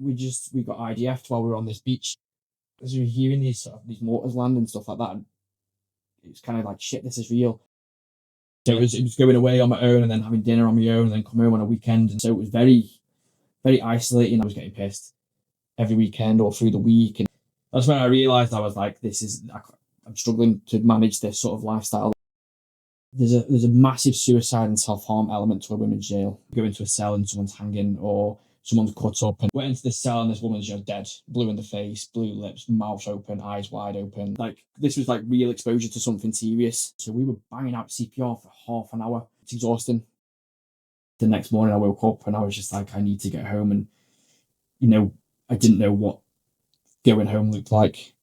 we got IDF'd while we were on this beach. As we were hearing these mortars land and stuff like that, and it was kind of like, shit, this is real. So it was going away on my own and then having dinner on my own and then come home on a weekend. And so it was very, very isolating. I was getting pissed every weekend or through the week. And that's when I realised I was like, I'm struggling to manage this sort of lifestyle. There's a massive suicide and self-harm element to a women's jail. Go into a cell and someone's hanging or someone's cut up, and went into the cell and this woman's just dead, blue in the face, blue lips, mouth open, eyes wide open. Like, this was like real exposure to something serious. So we were banging out CPR for half an hour. It's exhausting. The next morning I woke up and I was just like, I need to get home. And, I didn't know what going home looked like.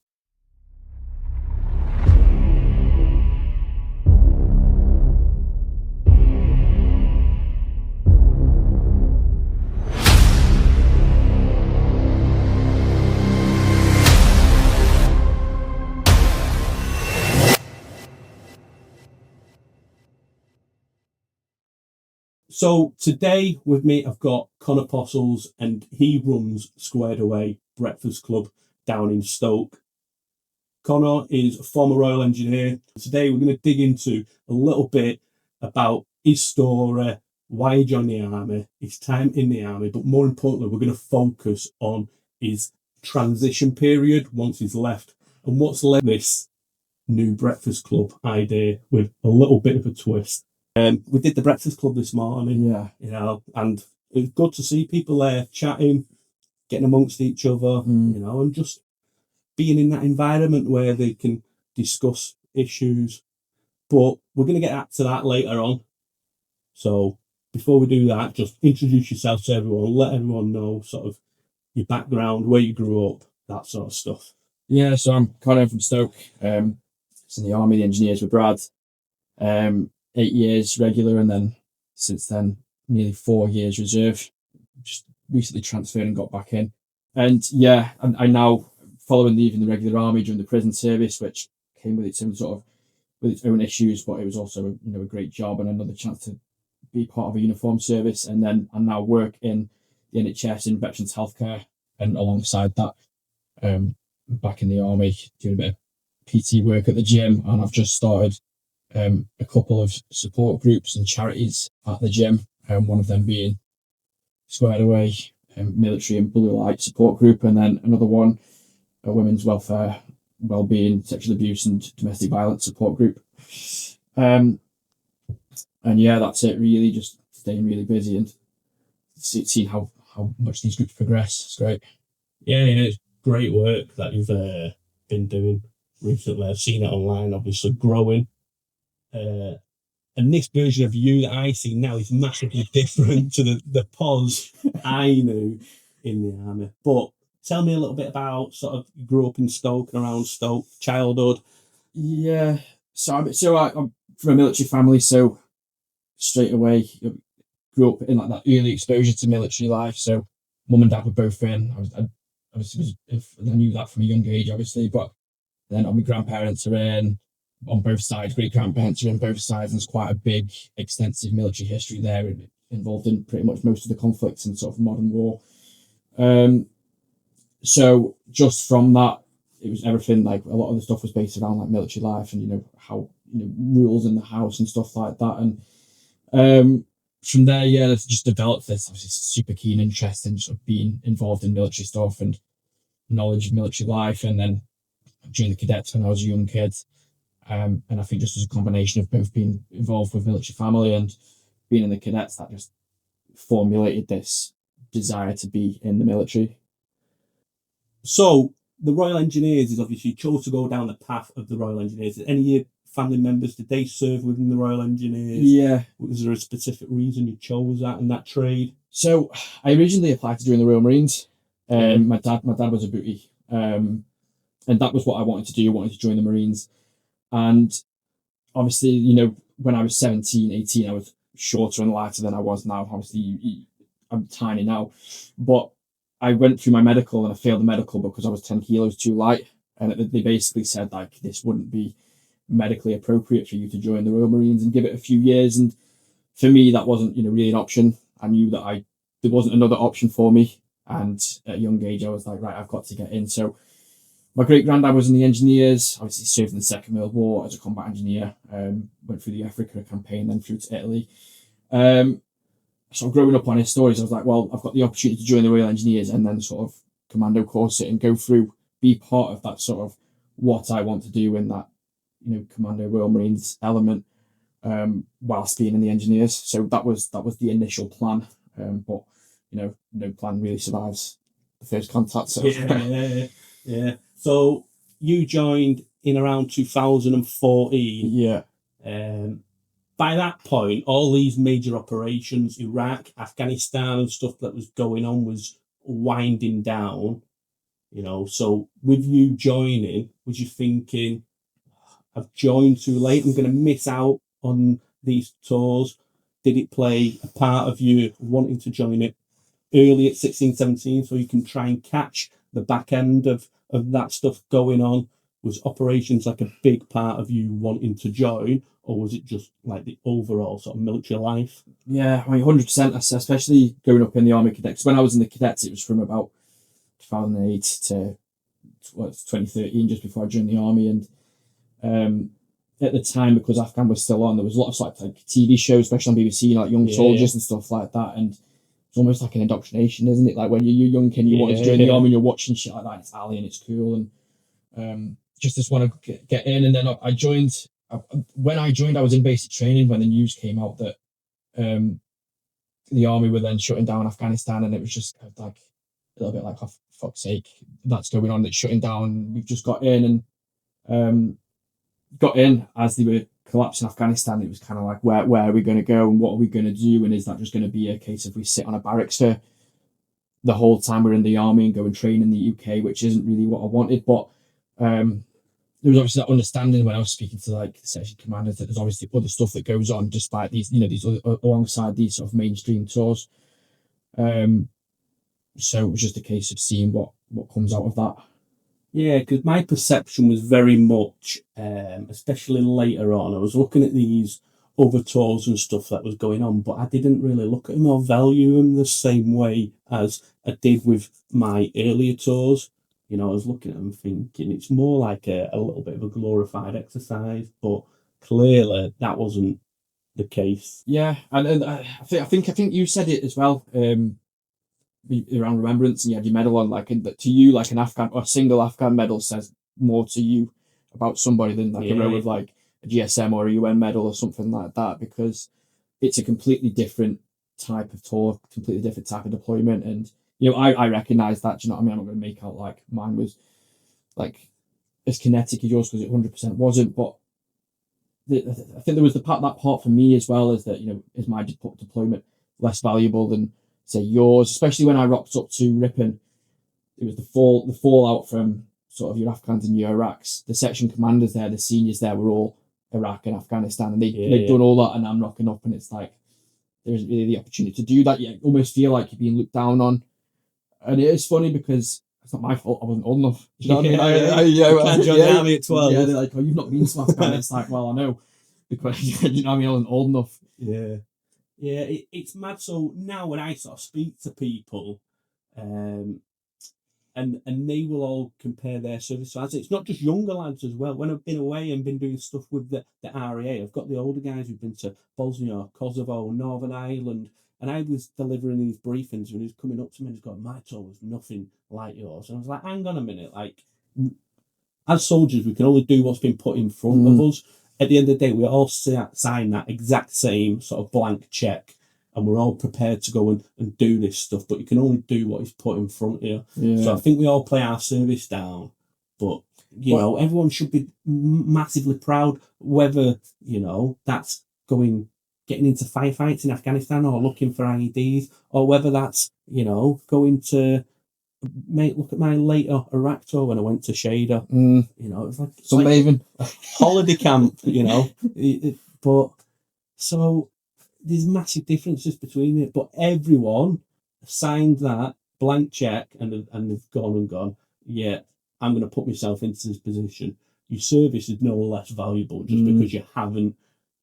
So today with me, I've got Connor Postles, and he runs Squared Away Breakfast Club down in Stoke. Connor is a former Royal Engineer. Today we're going to dig into a little bit about his story, why he joined the army, his time in the army, but more importantly, we're going to focus on his transition period once he's left and what's led this new Breakfast Club idea with a little bit of a twist. We did the Breakfast Club this morning, and it's good to see people there chatting, getting amongst each other, and just being in that environment where they can discuss issues. But we're going to get to that later on. So before we do that, just introduce yourself to everyone, let everyone know sort of your background, where you grew up, that sort of stuff. Yeah, so I'm Connor from Stoke. It's in the army, the engineers with Brad. 8 years regular, and then since then nearly 4 years reserve. Just recently transferred and got back in. And yeah, I now, following leaving the regular army during the prison service, which came with its own issues, but it was also a great job and another chance to be part of a uniform service. And then I now work in the NHS in veterans healthcare, and alongside that, back in the army doing a bit of PT work at the gym, and I've just started a couple of support groups and charities at the gym, one of them being Squared Away Military and Blue Light Support Group, and then another one, a women's welfare, wellbeing, sexual abuse and domestic violence support group. And yeah, that's it really, just staying really busy and seeing how much these groups progress. It's great. Yeah, it's great work that you've been doing recently. I've seen it online, obviously growing. And this version of you that I see now is massively different to the Pos I knew in the army. But tell me a little bit about sort of you grew up in Stoke and around Stoke, childhood. Yeah, so I'm from a military family, so straight away grew up in like that early exposure to military life. So mum and dad were both in. I knew that from a young age, obviously, but then all my grandparents are in. On both sides, great grandparents are in both sides, and there's quite a big, extensive military history there, involved in pretty much most of the conflicts in sort of modern war. So just from that, it was everything. Like, a lot of the stuff was based around like military life and how rules in the house and stuff like that. And from there, yeah, it's just developed this obviously super keen interest in sort of being involved in military stuff and knowledge of military life. And then during the cadets when I was a young kid. And I think just as a combination of both being involved with military family and being in the cadets, that just formulated this desire to be in the military. So the Royal Engineers is obviously you chose to go down the path of the Royal Engineers. Did any of your family members, did they serve within the Royal Engineers? Yeah. Was there a specific reason you chose that and that trade? So I originally applied to join the Royal Marines. My dad was a booty. And that was what I wanted to do. I wanted to join the Marines. And obviously, when I was 17, 18, I was shorter and lighter than I was now. Obviously, I'm tiny now. But I went through my medical and I failed the medical because I was 10 kilos too light. And they basically said, like, this wouldn't be medically appropriate for you to join the Royal Marines and give it a few years. And for me, that wasn't, really an option. I knew that there wasn't another option for me. And at a young age, I was like, right, I've got to get in. So my great granddad was in the engineers. Obviously, served in the Second World War as a combat engineer. Went through the Africa campaign, then through to Italy. So growing up on his stories, I was like, well, I've got the opportunity to join the Royal Engineers and then sort of commando course it and go through, be part of that sort of what I want to do in that, Commando Royal Marines element, whilst being in the engineers. So that was the initial plan. But no plan really survives the first contact. So yeah. So you joined in around 2014. Yeah. By that point, all these major operations, Iraq, Afghanistan, and stuff that was going on was winding down. So with you joining, was you thinking, I've joined too late, I'm going to miss out on these tours? Did it play a part of you wanting to join it early at 16, 17 so you can try and catch the back end of that stuff going on? Was operations like a big part of you wanting to join, or was it just like the overall sort of military life? Yeah, 100%, especially growing up in the Army Cadets. When I was in the Cadets, it was from about 2008 to 2013, just before I joined the Army. And at the time, because Afghan was still on, there was a lot of sort of like TV shows, especially on BBC, like Young Soldiers and stuff like that. And it's almost like an indoctrination, isn't it? Like when you're young kid, you want to join the Army and you're watching shit like that, it's Ali and it's cool. And just want to get in. And then I joined. When I joined, I was in basic training when the news came out that the Army were then shutting down Afghanistan, and it was just like a little bit like, oh, for fuck's sake, that's going on, it's shutting down. We've just got in, and got in as they were collapsing Afghanistan. It was kind of like, where are we going to go and what are we going to do? And is that just going to be a case of we sit on a barracks for the whole time we're in the Army and go and train in the UK, which isn't really what I wanted. But there was obviously that understanding when I was speaking to like the section commanders that there's obviously other stuff that goes on despite these, these alongside these sort of mainstream tours. So it was just a case of seeing what comes out of that. Yeah, because my perception was very much, especially later on, I was looking at these other tours and stuff that was going on, but I didn't really look at them or value them the same way as I did with my earlier tours. I was looking at them thinking it's more like a little bit of a glorified exercise, but clearly that wasn't the case. Yeah, and I think you said it as well. Around remembrance, and you had your medal on, like, to you, like an Afghan or a single Afghan medal says more to you about somebody than like a row of like a GSM or a UN medal or something like that, because it's a completely different type of tour, completely different type of deployment. And I recognize that. Do you know what I mean? I'm not going to make out like mine was like as kinetic as yours, because it 100% wasn't. But I think there was that part for me as well, is that is my deployment less valuable than say yours, especially when I rocked up to Ripon. It was the fallout from sort of your Afghans and your Iraqs. The section commanders there, the seniors there, were all Iraq and Afghanistan, and they'd done all that, and I'm rocking up, and it's like there isn't really the opportunity to do that. You almost feel like you're being looked down on, and it is funny because it's not my fault. I wasn't old enough. Do you know what I mean? You can't join the Army at 12. Yeah, they're like, oh, you've not been to Afghanistan. It's like, well, I know, because you know what I mean. I wasn't old enough. Yeah, it's mad. So now when I sort of speak to people, and they will all compare their service lads. It's not just younger lads as well. When I've been away and been doing stuff with the RAA, I've got the older guys who've been to Bosnia, Kosovo, Northern Ireland, and I was delivering these briefings when he was coming up to me and he's going, my tour was nothing like yours. And I was like, hang on a minute, like, as soldiers, we can only do what's been put in front of us. At the end of the day, we all sign that exact same sort of blank check, and we're all prepared to go and do this stuff, but you can only do what is put in front of you. Yeah. So I think we all play our service down, but everyone should be massively proud, whether that's getting into firefights in Afghanistan or looking for IEDs, or whether that's going to look at my later Iraq tour when I went to Shader. It was like sunbathing, holiday camp. But so there's massive differences between it. But everyone signed that blank check and they've gone. Yeah, I'm going to put myself into this position. Your service is no less valuable just because you haven't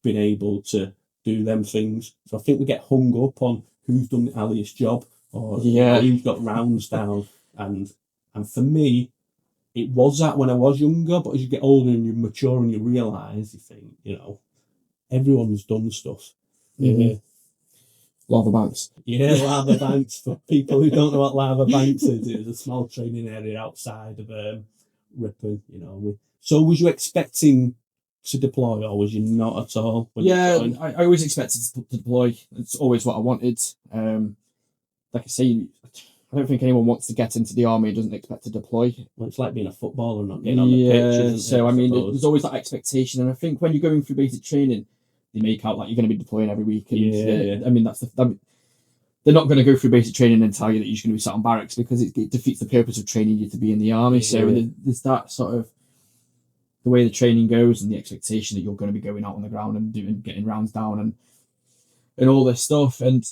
been able to do them things. So I think we get hung up on who's done the earliest job. or Yeah. who's got rounds down. And for me, it was that when I was younger, but as you get older and you mature and you realise, you think, everyone's done stuff. Mm-hmm. Lava banks. Yeah, lava banks. For people who don't know what lava banks is, it was a small training area outside of Ripon. So was you expecting to deploy, or was you not at all? Yeah, I always expected to deploy. It's always what I wanted. Like I say, I don't think anyone wants to get into the army and doesn't expect to deploy. Well, it's like being a footballer, not getting on the pitch. Isn't so it, there's always that expectation, and I think when you're going through basic training, they make out like you're going to be deploying every week. And I mean, they're not going to go through basic training and tell you that you're just going to be sat on barracks, because it defeats the purpose of training you to be in the army. Yeah. So there's that sort of the way the training goes and the expectation that you're going to be going out on the ground and getting rounds down and all this stuff. And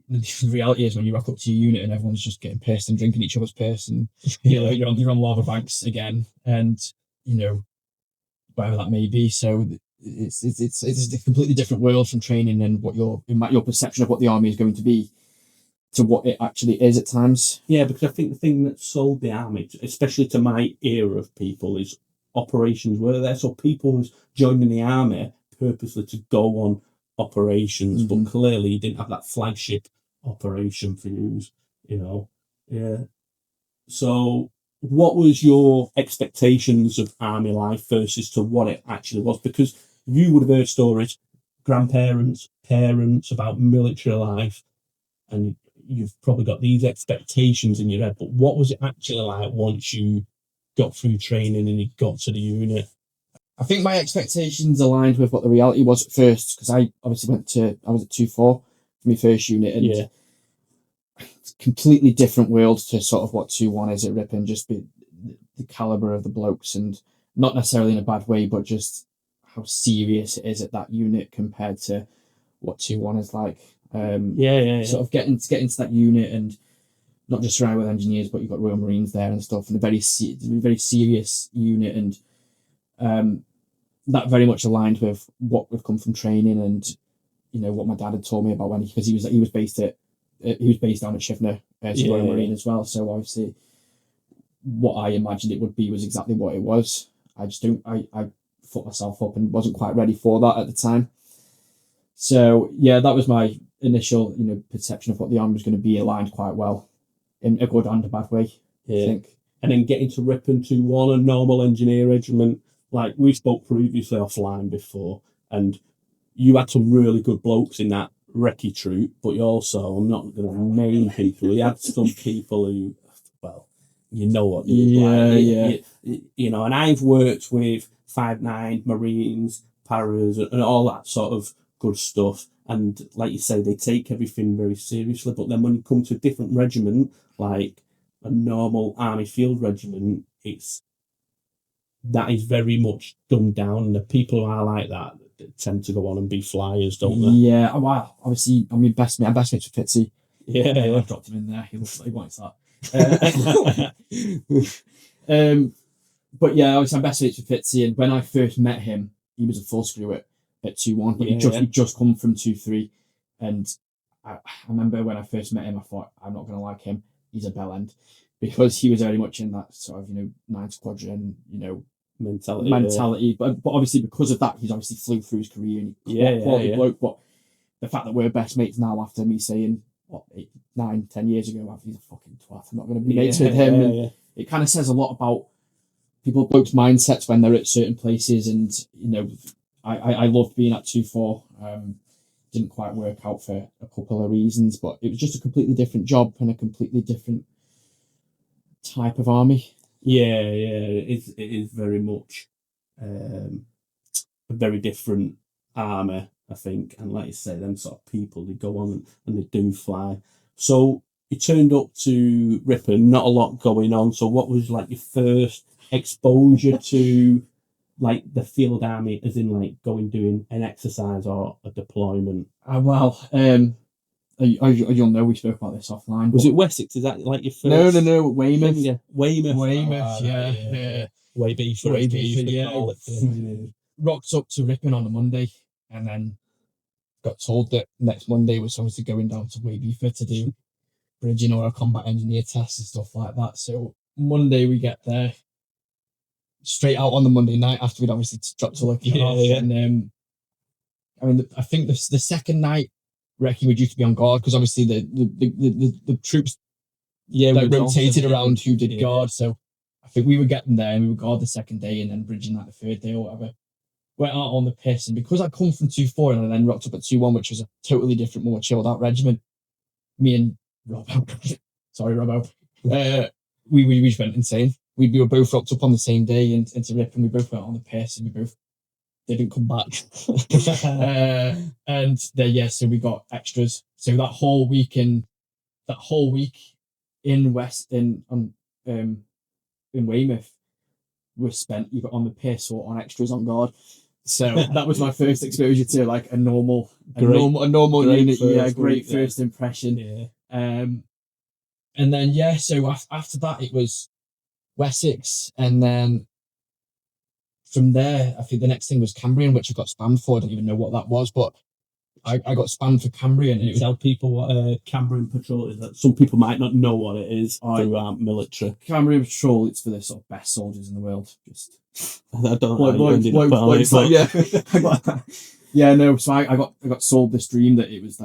the reality is when you rock up to your unit and everyone's just getting pissed and drinking each other's piss, and you're on lava banks again, and whatever that may be. So it's a completely different world from training and what your perception of what the army is going to be to what it actually is at times. Yeah, because I think the thing that sold the army, especially to my era of people, is operations were there. So people was joining the army purposely to go on operations, but clearly you didn't have that flagship operation for you, Yeah. So what was your expectations of army life versus to what it actually was? Because you would have heard stories, grandparents, parents about military life, and you've probably got these expectations in your head, but what was it actually like once you got through training and you got to the unit? I think my expectations aligned with what the reality was at first, because I obviously I was at 2-4 for my first unit, and completely different world to sort of what 2-1 is at Ripon, just the calibre of the blokes, and not necessarily in a bad way, but just how serious it is at that unit compared to what 2-1 is like. Sort of getting to that unit and not just surrounded with engineers, but you've got Royal Marines there and stuff, and a very serious unit, and that very much aligned with what we've come from training and what my dad had told me about because he was based down at Shivner as a Royal Marine as well. So obviously, what I imagined it would be was exactly what it was. I thought myself up and wasn't quite ready for that at the time. So yeah, that was my initial perception of what the army was going to be, aligned quite well in a good and a bad way. I think. And then getting to Ripon 2-1, a normal engineer regiment, like we spoke previously offline before, and you had some really good blokes in that recce troop, but you also, I'm not going to name people, you had some people who, well, you know what they and I've worked with 5-9 Marines, paras, and all that sort of good stuff, and like you say, they take everything very seriously, but then when you come to a different regiment, like a normal army field regiment, that is very much dumbed down, and the people who are like that tend to go on and be flyers, don't they? Yeah, well, obviously, I'm best mates with Fitzy. Yeah, I dropped him in there. He looks like he wants that. But yeah, obviously, I'm best mates with Fitzy, and when I first met him, he was a full screw at 2-1, but he'd just come from 2-3, and I remember when I first met him, I thought, I'm not going to like him. He's a bell end, because he was very much in that sort of 9 squadron mentality. But obviously because of that, he's obviously flew through his career and quality bloke. But the fact that we're best mates now, after me saying 8, 9, 10 years ago, he's a fucking twat, I'm not going to be mates with him. It kind of says a lot about blokes' mindsets when they're at certain places. And I loved being at 2-4. Didn't quite work out for a couple of reasons, but it was just a completely different job and a completely different type of army. It is very much a very different army, I think. And like you say, them sort of people, they go on and they do fly. So you turned up to Ripon, not a lot going on. So what was like your first exposure to like the field army, as in like doing an exercise or a deployment? You'll know we spoke about this offline. Was it Wessex? Is that like your first? No, Weymouth. Yeah, Weymouth. Yeah. Waybe for it. Rocked up to Ripon on a Monday, and then got told that next Monday was obviously going down to Waybe to do bridging or a combat engineer test and stuff like that. So Monday we get there, straight out on the Monday night after we'd obviously dropped to Lucky off. Yeah. And I mean, I think the second night, Recce were due to be on guard because obviously the troops rotated around who did guard. So I think we were getting there and we would guard the second day and then bridging like the third day or whatever. Went out on the piss, and because I come from 2-4 and I then rocked up at 2-1, which was a totally different, more chilled out regiment, me and Robbo, sorry Robbo, we just went insane. We were both rocked up on the same day into RIP, and we both went on the piss, and they didn't come back. And then so we got extras. So that whole week in Weymouth was spent either on the piss or on extras on guard. So that was my first exposure to like a normal unit. Yeah, great first impression. Yeah. And then so after that it was Wessex, and then from there I think the next thing was Cambrian, which I got spammed for. I don't even know what that was, but I got spammed for Cambrian. And tell people what a Cambrian patrol is. That some people might not know what it is throughout military. Cambrian patrol, it's for the sort of best soldiers in the world. Just I don't know. So I got sold this dream that it was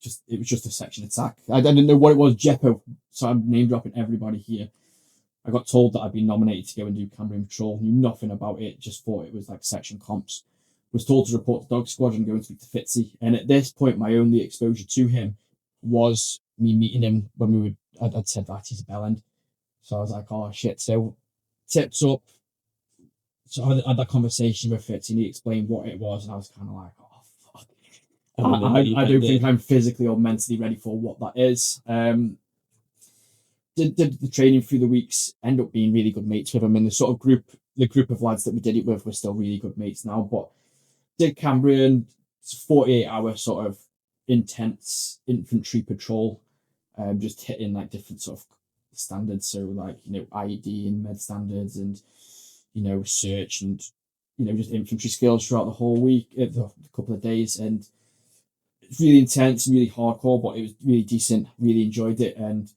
just a section attack. I didn't know what it was. Jeppo. So I'm name dropping everybody here. I got told that I'd been nominated to go and do Cambrian patrol. Knew nothing about it. Just thought it was like section comps. Was told to report to Dog Squadron and go and speak to Fitzy. And at this point, my only exposure to him was me meeting him when I'd said that he's a bellend. So I was like, oh shit. So tips up. So I had that conversation with Fitzy and he explained what it was. And I was kind of like, oh fuck. I don't think I'm physically or mentally ready for what that is. Did the training through the weeks, end up being really good mates with him. And the group of lads that we did it with were still really good mates now. But did Cambrian, 48-hour sort of intense infantry patrol, just hitting like different sort of standards. So like, IED and med standards and, search and, just infantry skills throughout the whole week, the couple of days. And it's really intense and really hardcore, but it was really decent. Really enjoyed it. And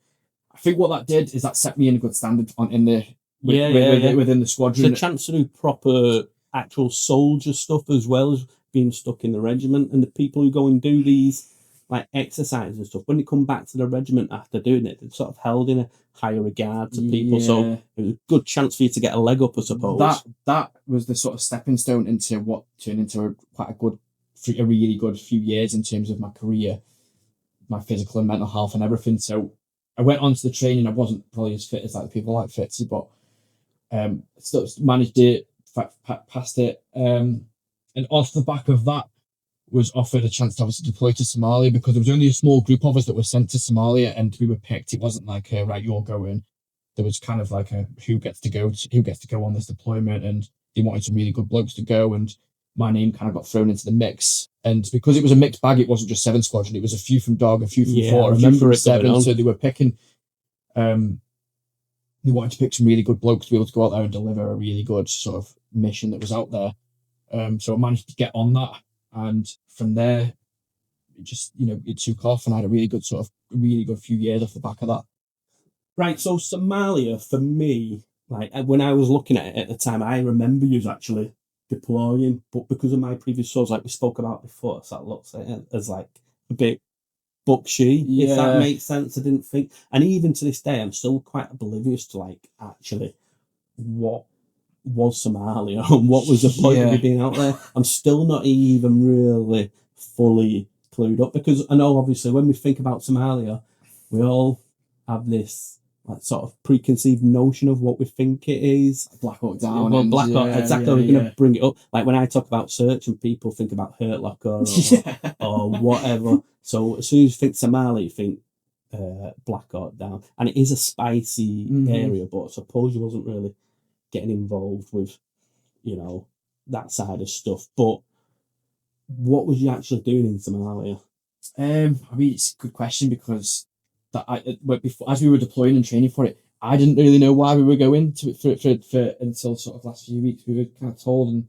I think what that did is that set me in a good standard within the squadron. The chance to do proper actual soldier stuff as well as being stuck in the regiment, and the people who go and do these like exercises and stuff, when they come back to the regiment after doing it, they're sort of held in a higher regard to people. So it was a good chance for you to get a leg up, I suppose. That was the sort of stepping stone into what turned into a really good few years in terms of my career, my physical and mental health and everything. So I went on to the training. I wasn't probably as fit as like people like Fitzy, but still managed it, passed it. And off the back of that, was offered a chance to obviously deploy to Somalia, because there was only a small group of us that were sent to Somalia and we were picked. It wasn't like right, you're going. There was kind of like who gets to go on this deployment, and they wanted some really good blokes to go, and my name kind of got thrown into the mix. And because it was a mixed bag, it wasn't just 7 Squadron, it was a few from Dog, a few from 4, a few from 7. So they were picking they wanted to pick some really good blokes to be able to go out there and deliver a really good sort of mission that was out there. So I managed to get on that, and from there it just it took off, and I had a really good few years off the back of that. Right, so Somalia for me, like when I was looking at it at the time, I remember you actually deploying, but because of my previous shows, like we spoke about before, so that looks at it as like a bit buckshy, if that makes sense. I didn't think, and even to this day, I'm still quite oblivious to like actually what was Somalia and what was the point of you being out there. I'm still not even really fully clued up, because I know obviously when we think about Somalia, we all have this like sort of preconceived notion of what we think it is. Black Hawk Down. Well, Black Hawk, exactly. We're going to bring it up. Like when I talk about search and people think about Hurt Locker or whatever. So as soon as you think Somalia, you think Black Hawk Down. And it is a spicy area, but I suppose you wasn't really getting involved with, that side of stuff. But what was you actually doing in Somalia? I mean, it's a good question, because as we were deploying and training for it, I didn't really know why we were going to it for until sort of last few weeks. We were kind of told, and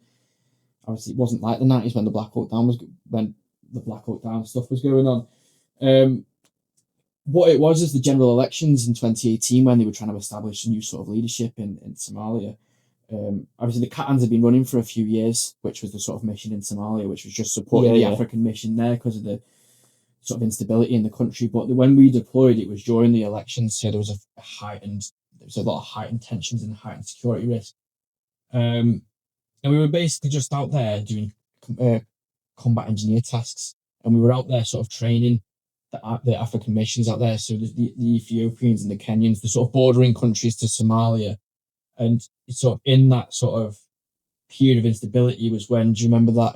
obviously it wasn't like the 90s when the Black Hawk Down stuff was going on. what it was is the general elections in 2018 when they were trying to establish a new sort of leadership in Somalia. Obviously, the Catans had been running for a few years, which was the sort of mission in Somalia, which was just supporting the African mission there because of the sort of instability in the country. But when we deployed, it was during the elections, so there was a lot of heightened tensions and heightened security risk. And we were basically just out there doing combat engineer tasks, and we were out there sort of training the African missions out there. So the Ethiopians and the Kenyans, the sort of bordering countries to Somalia. And sort of in that sort of period of instability was when, do you remember that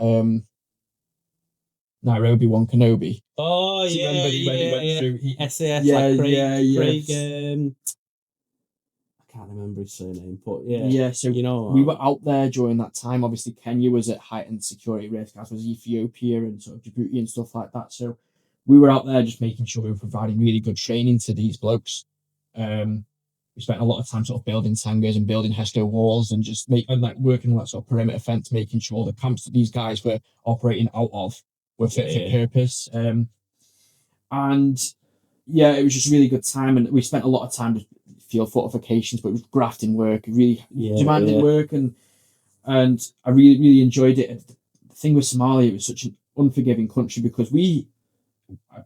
Nairobi one Kenobi? Oh, Do you remember when he went through? SAS, Yeah, like Craig, yeah. Craig, I can't remember his surname, but Yeah, so you know, we were out there during that time. Obviously, Kenya was at heightened security risk, as was Ethiopia and sort of Djibouti and stuff like that. So we were out there just making sure we were providing really good training to these blokes. We spent a lot of time sort of building tangas and building Hesto walls and just working on that sort of perimeter fence, making sure the camps that these guys were operating out of were fit for purpose. And yeah, it was just a really good time, and we spent a lot of time just field fortifications, but it was grafting work, really demanding work, and I really enjoyed it. The thing with Somalia, it was such an unforgiving country because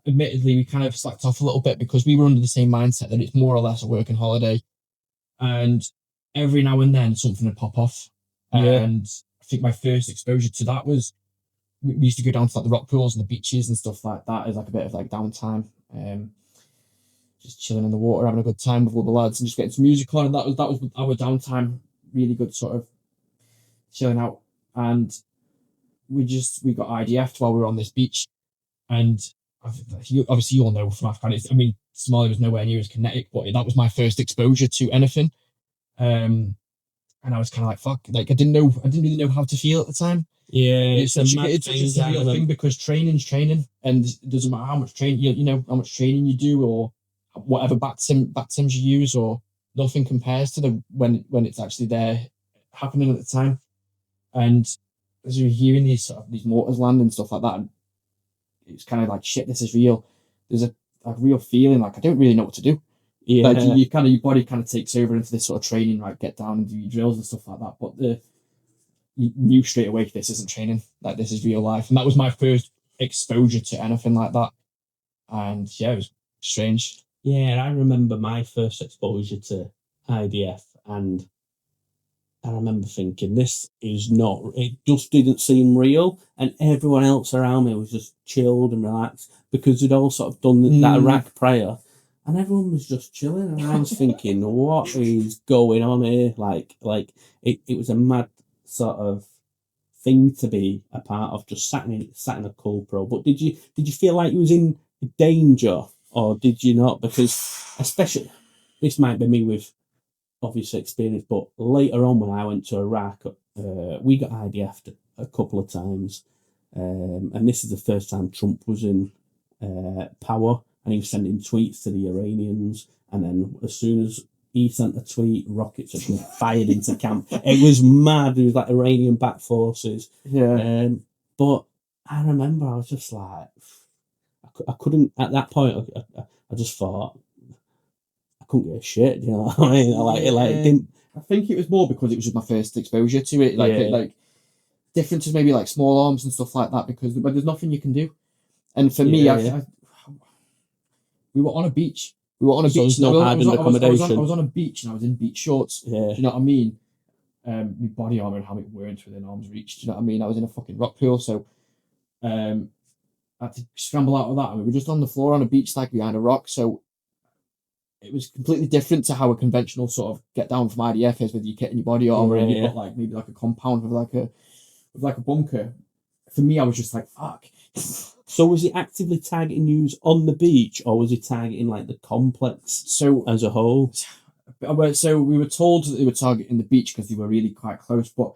admittedly we kind of slacked off a little bit because we were under the same mindset that it's more or less a working holiday, and every now and then something would pop off. And I think my first exposure to that was we used to go down to like the rock pools and the beaches and stuff like that as like a bit of like downtime, just chilling in the water, having a good time with all the lads and just getting some music on. And that was our downtime, really good sort of chilling out. And we got IDF'd while we were on this beach, and obviously you all know from Afghanistan, I mean, Somalia was nowhere near as kinetic, but that was my first exposure to anything. And I was kind of like, fuck, like I didn't really know how to feel at the time. Yeah, it's a real thing because training's training, and it doesn't matter how much training you know how much training you do or whatever bat sims you use, or nothing compares to when it's actually there happening at the time. And as you're hearing these mortars land and stuff like that, it's kind of like, shit, this is real. There's a real feeling like I don't really know what to do. Yeah, like your body kind of takes over into this sort of training, like get down and do your drills and stuff like that. But you knew straight away this isn't training, like this is real life. And that was my first exposure to anything like that. And yeah, it was strange. Yeah, I remember my first exposure to IDF, and I remember thinking, this is not, it just didn't seem real. And everyone else around me was just chilled and relaxed because they'd all sort of done that Iraq prior. And everyone was just chilling. And I was thinking, what is going on here? Like it was a mad sort of thing to be a part of, just sat in a cold pro. But did you feel like you was in danger, or did you not? Because especially, this might be me with obvious experience, but later on when I went to Iraq, we got IDF'd a couple of times, and this is the first time Trump was in power, and he was sending tweets to the Iranians, and then as soon as he sent a tweet, rockets had been fired into camp. It was mad. It was like Iranian-backed forces. Yeah. But I remember I was just like, I couldn't, at that point, I just thought, I couldn't get a shit, you know what I mean? I think it was more because it was just my first exposure to it. Like differences, maybe like small arms and stuff like that, because there's nothing you can do. And for me, we were on a beach. No hardened accommodation. I was on a beach and I was in beach shorts. Yeah. Do you know what I mean? My body armor and helmet weren't within arm's reach. Do you know what I mean? I was in a fucking rock pool, so I had to scramble out of that. And we were just on the floor on a beach, like behind a rock. So it was completely different to how a conventional sort of get down from IDF is, with your kit and your body armor, and you've got like maybe like a compound with like a bunker. For me, I was just like, fuck. So was he actively targeting you on the beach, or was he targeting like the complex as a whole? So we were told that they were targeting the beach because they were really quite close, but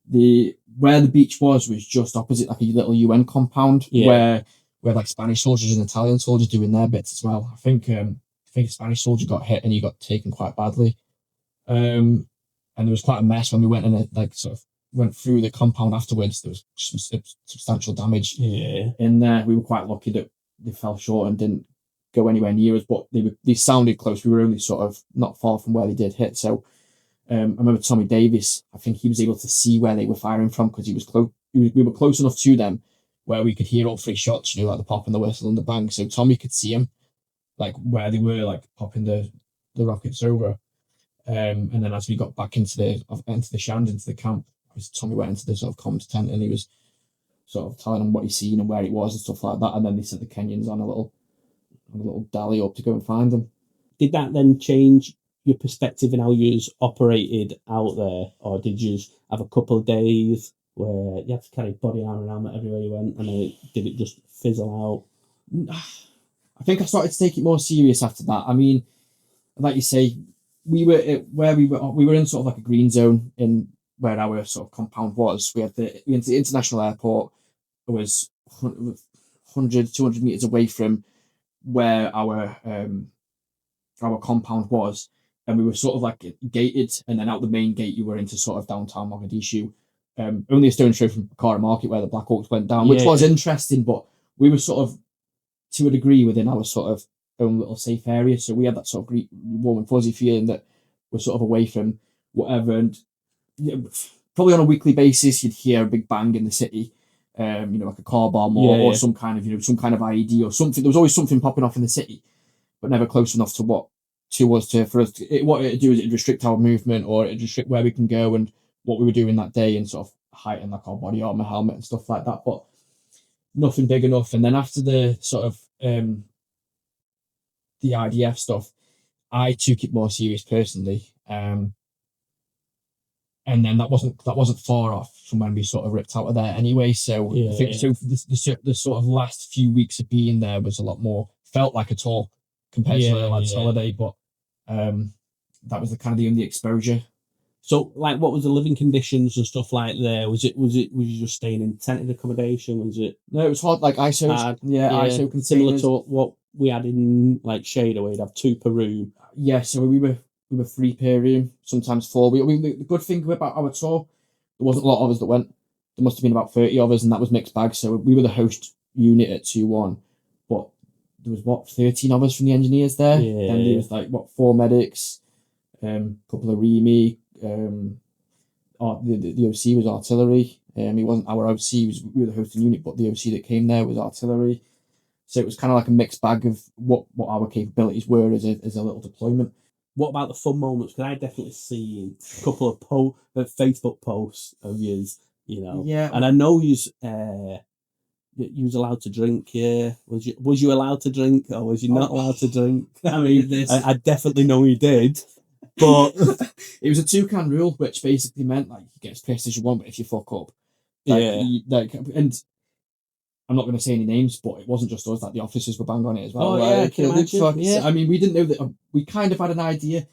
where the beach was just opposite like a little UN compound where like Spanish soldiers and Italian soldiers doing their bits as well. I think a Spanish soldier got hit and he got taken quite badly. And there was quite a mess when we went and went through the compound afterwards. There was some substantial damage in there. We were quite lucky that they fell short and didn't go anywhere near us, but they sounded close. We were only sort of not far from where they did hit. So I remember Tommy Davis, I think he was able to see where they were firing from because he was close. We were close enough to them where we could hear all three shots, like the pop and the whistle and the bang. So Tommy could see them, like where they were, like popping the rockets over. And then as we got back into the shand, into the camp, Tommy went into the sort of comms tent and he was sort of telling them what he'd seen and where it was and stuff like that. And then they sent the Kenyans on a little dally up to go and find them. Did that then change your perspective in how you operated out there, or did you have a couple of days where you had to carry body armor and helmet everywhere you went, and then did it just fizzle out? I think I started to take it more serious after that. I mean, like you say, we were in sort of like a green zone in where our sort of compound was. We had the international airport. It was 100, 200 meters away from where our compound was, and we were sort of like gated, and then out the main gate you were into sort of downtown Mogadishu. Only a stone's throw from Bukhara Market where the Black Hawks went down, which was interesting, but we were sort of to a degree within our sort of own little safe area, so we had that sort of warm and fuzzy feeling that we're sort of away from whatever. And probably on a weekly basis you'd hear a big bang in the city, like a car bomb or some kind of some kind of IED or something. There was always something popping off in the city, but never close enough to what it'd do is it'd restrict our movement, or it'd restrict where we can go and what we were doing that day, and sort of heighten like our body armor, helmet and stuff like that, but nothing big enough. And then after the sort of the IDF stuff, I took it more serious personally, and then that wasn't far off from when we sort of ripped out of there anyway. So I think so the sort of last few weeks of being there was a lot more, felt like a tour compared to the lads' holiday, but that was the kind of the only exposure. So, like, what was the living conditions and stuff like there? Was you just staying in tented accommodation? Was it? No, it was hard, like ISO. ISO containers. Similar to what we had in like Shader, we'd have 2 per room. Yeah, so we were 3 per room, sometimes 4. The good thing about our tour, there wasn't a lot of us that went. There must have been about 30 of us, and that was mixed bag. So we were the host unit at 2-1, but there was 13 of us from the engineers there. Then there was like 4 medics, couple of REME. The OC was artillery. He wasn't our OC. We were the hosting unit, but the OC that came there was artillery. So it was kind of like a mixed bag of what our capabilities were as a little deployment. What about the fun moments? Because I definitely seen a couple of Facebook posts of yours, Yeah. And I know you was allowed to drink. Yeah, was you allowed to drink, or was you not allowed to drink? I mean, I definitely know you did. But it was a 2-can rule, which basically meant like you get as pissed as you want, but if you fuck up, and I'm not going to say any names, but it wasn't just us; like the officers were bang on it as well. I can imagine. I mean, we didn't know that. We kind of had an idea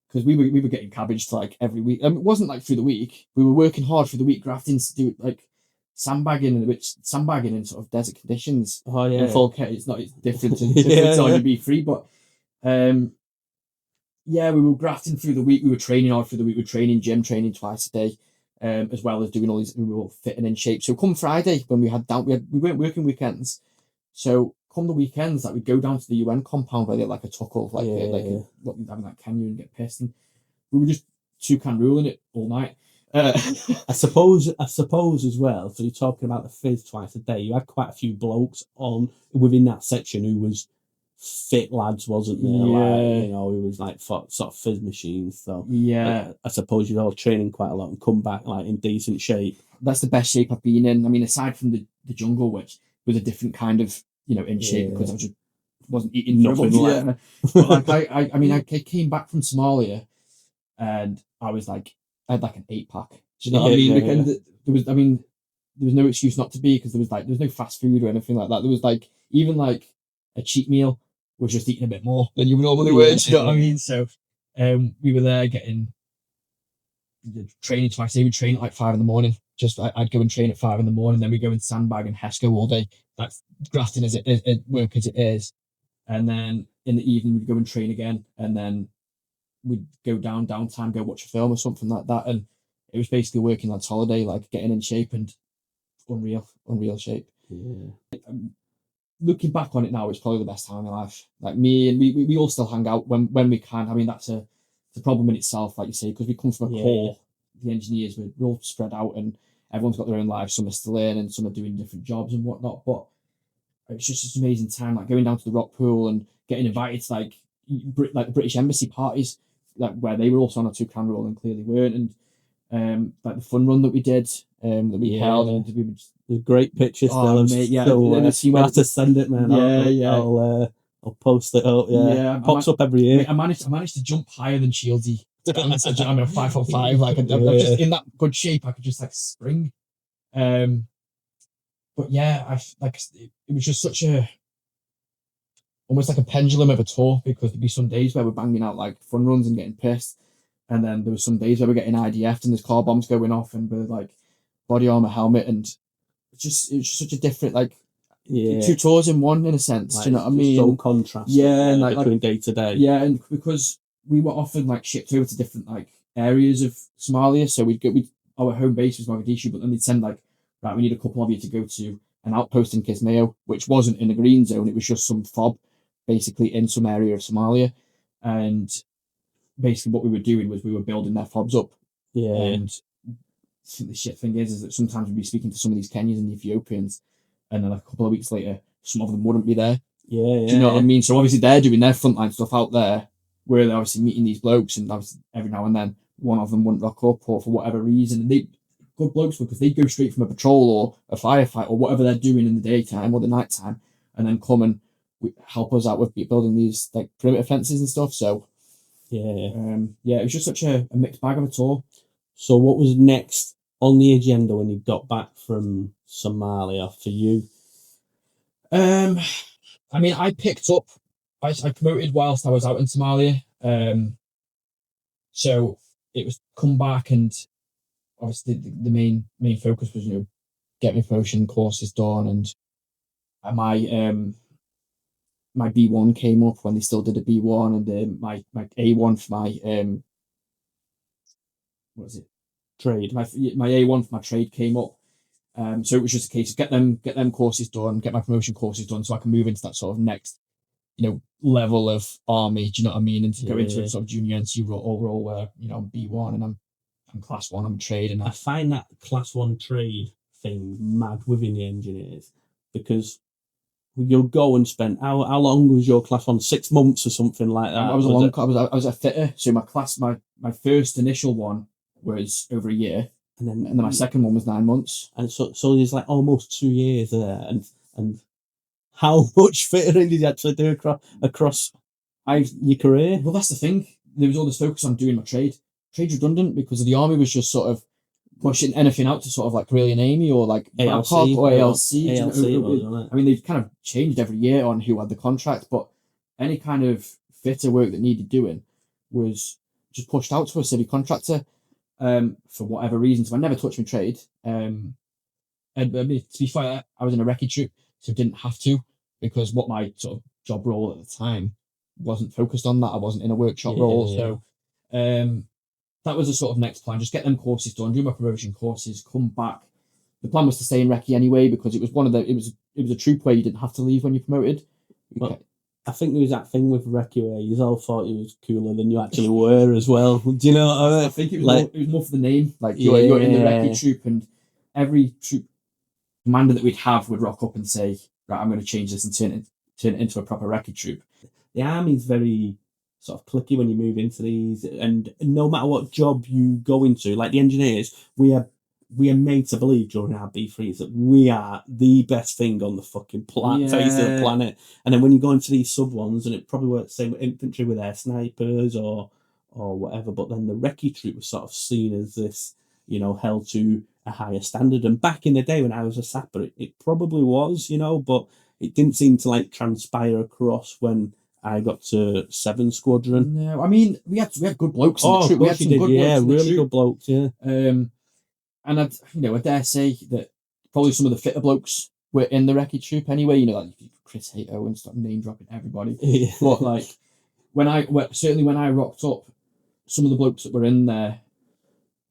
because we were getting cabbaged like every week. It wasn't like through the week. We were working hard through the week, grafting to do like sandbagging in sort of desert conditions. In full kit, it's different to on your B3, but we were grafting through the week. We were training hard through the week. We were training twice a day, as well as doing all these. We were all fitting in shape. So come Friday, when we weren't working weekends. So come the weekends, like we'd go down to the UN compound where they had like a tuckle, what we'd have in that Kenya and get pissed. And we were just 2-can ruling it all night. I suppose as well. So you're talking about the fizz twice a day. You had quite a few blokes within that section who was fit lads, wasn't there? Who was like sort of fizz machines. So I suppose you're all training quite a lot and come back like in decent shape. That's the best shape I've been in. I mean, aside from the jungle, which was a different kind of in shape because I just wasn't eating nothing. But like I came back from Somalia and I had like an 8-pack. Do you know what I mean? There was no excuse not to be, because there was no fast food or anything like that. There was like even like a cheat meal was just eating a bit more than you normally would. Do you know what I mean? So we were there getting training twice a day. We'd train at like 5 a.m. Just I'd go and train at 5 a.m. Then we go and sandbag and HESCO all day. That's grafting as it work as it is. And then in the evening we'd go and train again, and then we'd go downtime, go watch a film or something like that. And it was basically working lads' holiday, like getting in shape and unreal shape. Yeah. looking back on it now, it's probably the best time of my life. Like me and we all still hang out when we can. I mean, that's a problem in itself, like you say, because we come from a core. The engineers, we're all spread out, and everyone's got their own lives. Some are still in, and some are doing different jobs and whatnot. But it's just an amazing time, like going down to the rock pool and getting invited to like the British Embassy parties, like where they were also on a Toucan roll and clearly weren't, and like the fun run that we did, that we held, and we would. There's great pictures still. Mate, yeah, we'll have to send it, man. I'll post it up. Yeah, pops up every year. Mate, I managed to jump higher than Shieldsy. I'm a 5'5". Like I'm just in that good shape. I could just like spring. But yeah, it was just such a almost like a pendulum of a tour, because there'd be some days where we're banging out like fun runs and getting pissed, and then there was some days where we're getting IDF'd and there's car bombs going off and we're like body armor helmet, and it was just such a different two tours in one, in a sense. Like, do you know what I mean? So contrast. Yeah, and between day to day. Yeah, and because we were often like shipped over to different like areas of Somalia, so our home base was Mogadishu, but then they'd send like, right, we need a couple of you to go to an outpost in Kismayo, which wasn't in the green zone. It was just some fob, basically in some area of Somalia, and basically what we were doing was we were building their fobs up. Yeah. And the shit thing is that sometimes we'd be speaking to some of these Kenyans and Ethiopians, and then like a couple of weeks later, some of them wouldn't be there. Yeah. Do you know what I mean? So obviously they're doing their frontline stuff out there, where they're obviously meeting these blokes, and obviously every now and then one of them wouldn't rock up, or for whatever reason, and they good blokes, because they'd go straight from a patrol or a firefight or whatever they're doing in the daytime or the nighttime, and then come and help us out with building these like perimeter fences and stuff. So it was just such a mixed bag of a tour. So what was next on the agenda when you got back from Somalia for you? I mean, I picked up, I promoted whilst I was out in Somalia. So it was come back, and obviously the main focus was, get my promotion courses done, and my B1 came up when they still did a B1, and my A1 for my what was it? Trade. My A1 for my trade came up. So it was just a case of get them courses done, get my promotion courses done, so I can move into that sort of next, level of army. Do you know what I mean? And to go into a sort of junior NC role where I'm B1 and I'm class 1. I'm trade, and I find that class 1 trade thing mad within the engineers, because you'll go and spend how long was your class 1? 6 months or something like that? I was a fitter, so my first initial one was over a year. And then my second one was 9 months. And so there's like almost 2 years there. And how much fittering did you actually do across your career? Well, that's the thing. There was all this focus on doing my trade. Trade's redundant because the army was just sort of pushing anything out to sort of like Brilliant Amy or like ALC or ALC. I mean, they've kind of changed every year on who had the contract, but any kind of fitter work that needed doing was just pushed out to a civvy contractor. For whatever reason, so I never touched my trade. And I mean, to be fair, I was in a recce troop, so didn't have to, because what my sort of job role at the time wasn't focused on that. I wasn't in a workshop role, so that was the sort of next plan. Just get them courses done, do my promotion courses, come back. The plan was to stay in recce anyway, because it was it was a troop where you didn't have to leave when you're promoted. Well, I think there was that thing with recce where you all thought you was cooler than you actually were as well. Do you know what I mean? I think it was more for the name. Like you're in the recce troop, and every troop commander that we'd have would rock up and say, right, I'm going to change this and turn it into a proper recce troop. The army's very sort of clicky when you move into these, and no matter what job you go into, like the engineers, we are made to believe during our B3s that we are the best thing on the fucking face of the planet. And then when you go into these sub ones, and it probably works the same with infantry with their snipers or whatever, but then the recce troop was sort of seen as this, held to a higher standard. And back in the day when I was a sapper, it probably was, but it didn't seem to like transpire across when I got to 7 Squadron. No, I mean, we had good blokes in the troop. We had some good blokes in the really troop. Good blokes, yeah. And I dare say that probably some of the fitter blokes were in the recce troop anyway. Like Chris Hato and stuff, name dropping everybody. Yeah. But like when I rocked up, some of the blokes that were in there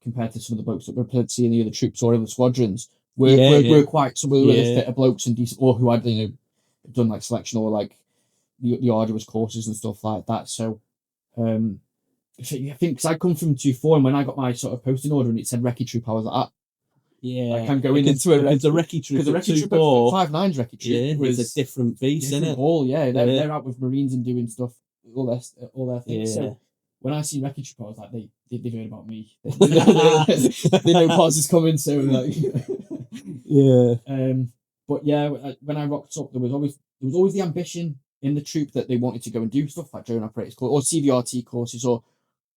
compared to some of the blokes that were seeing the other troops or other squadrons were quite some of the fitter blokes and decent, or who had done like selection or like the arduous courses and stuff like that. So I think because I come from 2-4, and when I got my sort of posting order and it said Recce Troop, I was like, yeah, I can go into it. Because the Recce Troop, because the Recce Troop 5-9's Recce Troop, it's a different beast, isn't it? Ball, yeah, they're out with Marines and doing stuff, all their things. So when I see Recce Troop, I was like, they've heard about me. They know Poz is coming, so like, yeah. But yeah, when I rocked up, there was always the ambition in the troop that they wanted to go and do stuff like drone operators or CVRT courses or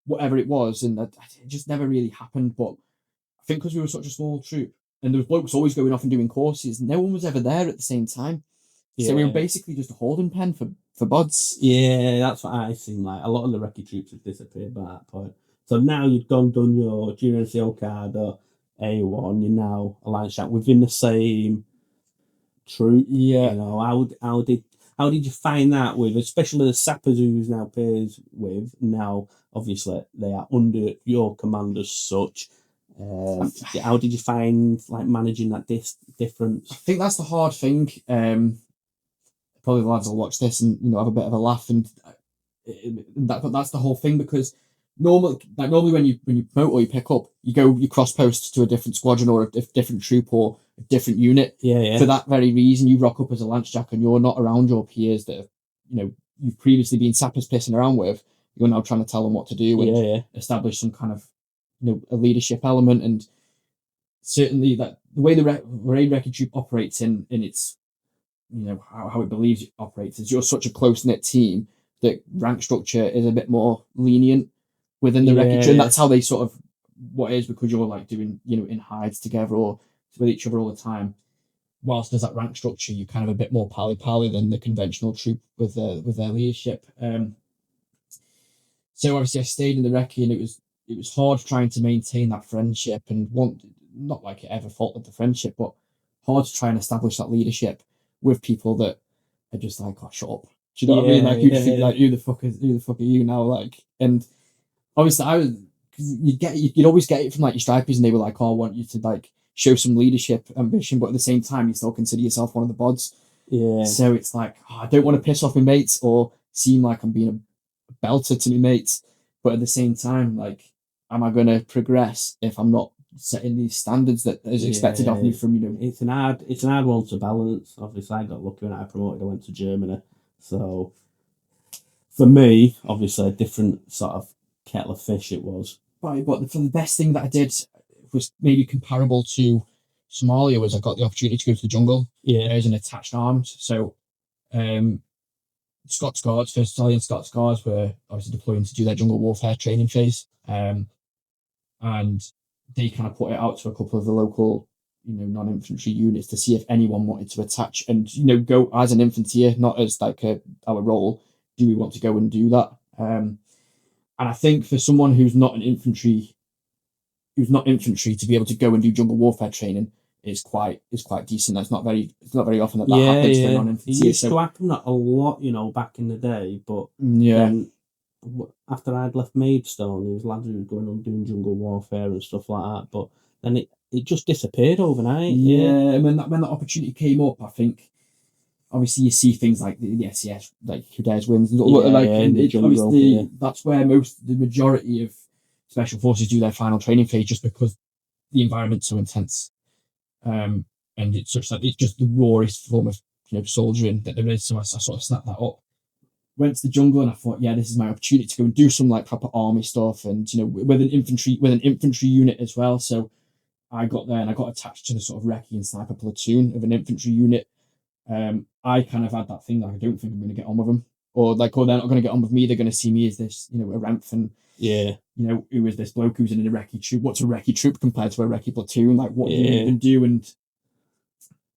whatever it was, and it just never really happened. But I think because we were such a small troop and there was blokes always going off and doing courses, no one was ever there at the same time. So we were basically just a holding pen for bods. Yeah, that's what I seen. Like a lot of the Recce Troops have disappeared by that point. So now you've done your GNCO card or A1, you're now Alliance Jack within the same troop. Yeah. You know, how did you find that with, especially the sappers who's now pairs with, now obviously they are under your command as such. How did you find like managing that difference? I think that's the hard thing. Probably the lads will watch this and have a bit of a laugh, and that's the whole thing, because normally when you promote or you pick up, you cross post to a different squadron or a different troop or a different unit. Yeah. For that very reason, you rock up as a Lance Jack and you're not around your peers that have, you've previously been sappers pissing around with. You're now trying to tell them what to do and establish some kind of a leadership element. And certainly that the way the Raid Recce Troop operates in its how it believes it operates is you're such a close-knit team that rank structure is a bit more lenient within the Recce Troop, and that's how they sort of what it is, because you're like doing in hides together or with each other all the time. Whilst there's that rank structure, you're kind of a bit more pally than the conventional troop with their leadership. So obviously I stayed in the Recce, and it was hard trying to maintain that friendship, and not like it ever faulted the friendship, but hard to try and establish that leadership with people that are just like, oh, shut up. Do you know what I mean? Like you think like who the fuck are you now? Like, and obviously you'd always get it from like your stripers, and they were like, oh, I want you to like show some leadership ambition, but at the same time you still consider yourself one of the bods. Yeah. So it's like, oh, I don't want to piss off my mates or seem like I'm being a belter to my mates, but at the same time, like, am I going to progress if I'm not setting these standards that is expected of me from It's an hard one to balance. Obviously, I got lucky when I promoted. I went to Germany, so for me, obviously, a different sort of kettle of fish it was. Right, but for the best thing that I did was maybe comparable to Somalia was I got the opportunity to go to the jungle. As an attached arms. So Scots Guards, 1st Battalion Scots Guards were obviously deploying to do their jungle warfare training phase. And they kind of put it out to a couple of the local, non-infantry units to see if anyone wanted to attach and, go as an infantry, not as like our role. Do we want to go and do that? And I think for someone who's not infantry to be able to go and do jungle warfare training is quite decent. It's not very often that happens for non-infantry. It used to happen that a lot, back in the day, but then after I'd left Maidstone, there was lads who were going on doing jungle warfare and stuff like that, but then it just disappeared overnight. And when that opportunity came up, I think obviously you see things like the SES, like Who Dares Wins, and obviously that's where the majority of special forces do their final training phase, just because the environment's so intense, and it's such that it's just the rawest form of soldiering that there is. So I sort of snapped that up. Went to the jungle, and I thought, this is my opportunity to go and do some like proper army stuff, and with an infantry unit as well. So I got there and I got attached to the sort of recce and sniper platoon of an infantry unit. I kind of had that thing that I don't think I'm going to get on with them, or they're not going to get on with me. They're going to see me as this, a Renf, and who is this bloke who's in a recce troop? What's a recce troop compared to a recce platoon? Like, what do you even do? And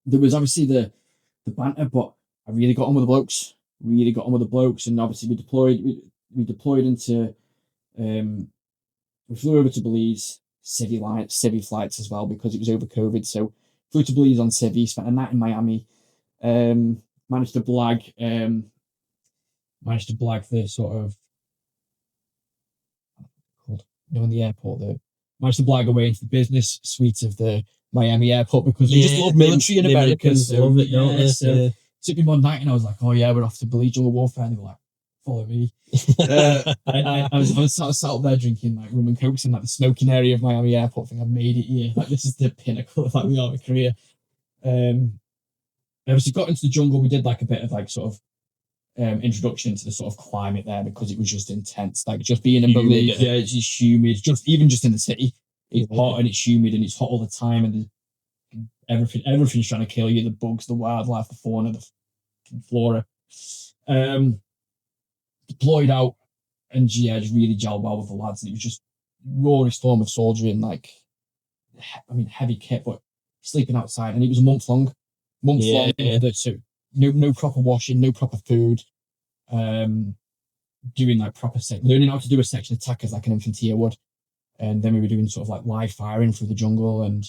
there was obviously the banter, but I really got on with the blokes. And obviously we deployed into we flew over to Belize, civvy flights as well, because it was over COVID. So flew to Belize on civvy, spent a night in Miami, managed to blag the sort of in the airport there. Managed to blag away into the business suite of the Miami airport, because they just love military in America. Love it, don't they? So took me one night and I was like, oh yeah, we're off to Belize jungle warfare. And they were like, follow me. I was sort of sat up there drinking like rum and cokes in like the smoking area of Miami Airport. I think I've made it here. Like this is the pinnacle of like my army career. I obviously got into the jungle. We did like a bit of like sort of introduction to the sort of climate there because it was just intense. Like just being in Belize, yeah, it's just humid. Just even just in the city, it's hot and it's humid and it's hot all the time and everything's trying to kill you. The bugs, the wildlife, the fauna, the flora. Deployed out and yeah, just really gelled well with the lads. And it was just rawest form of soldiering, like heavy kit, but sleeping outside. And it was a month long. So no proper washing, no proper food. Doing like learning how to do a section attack as like an infantry would. And then we were doing sort of like live firing through the jungle. And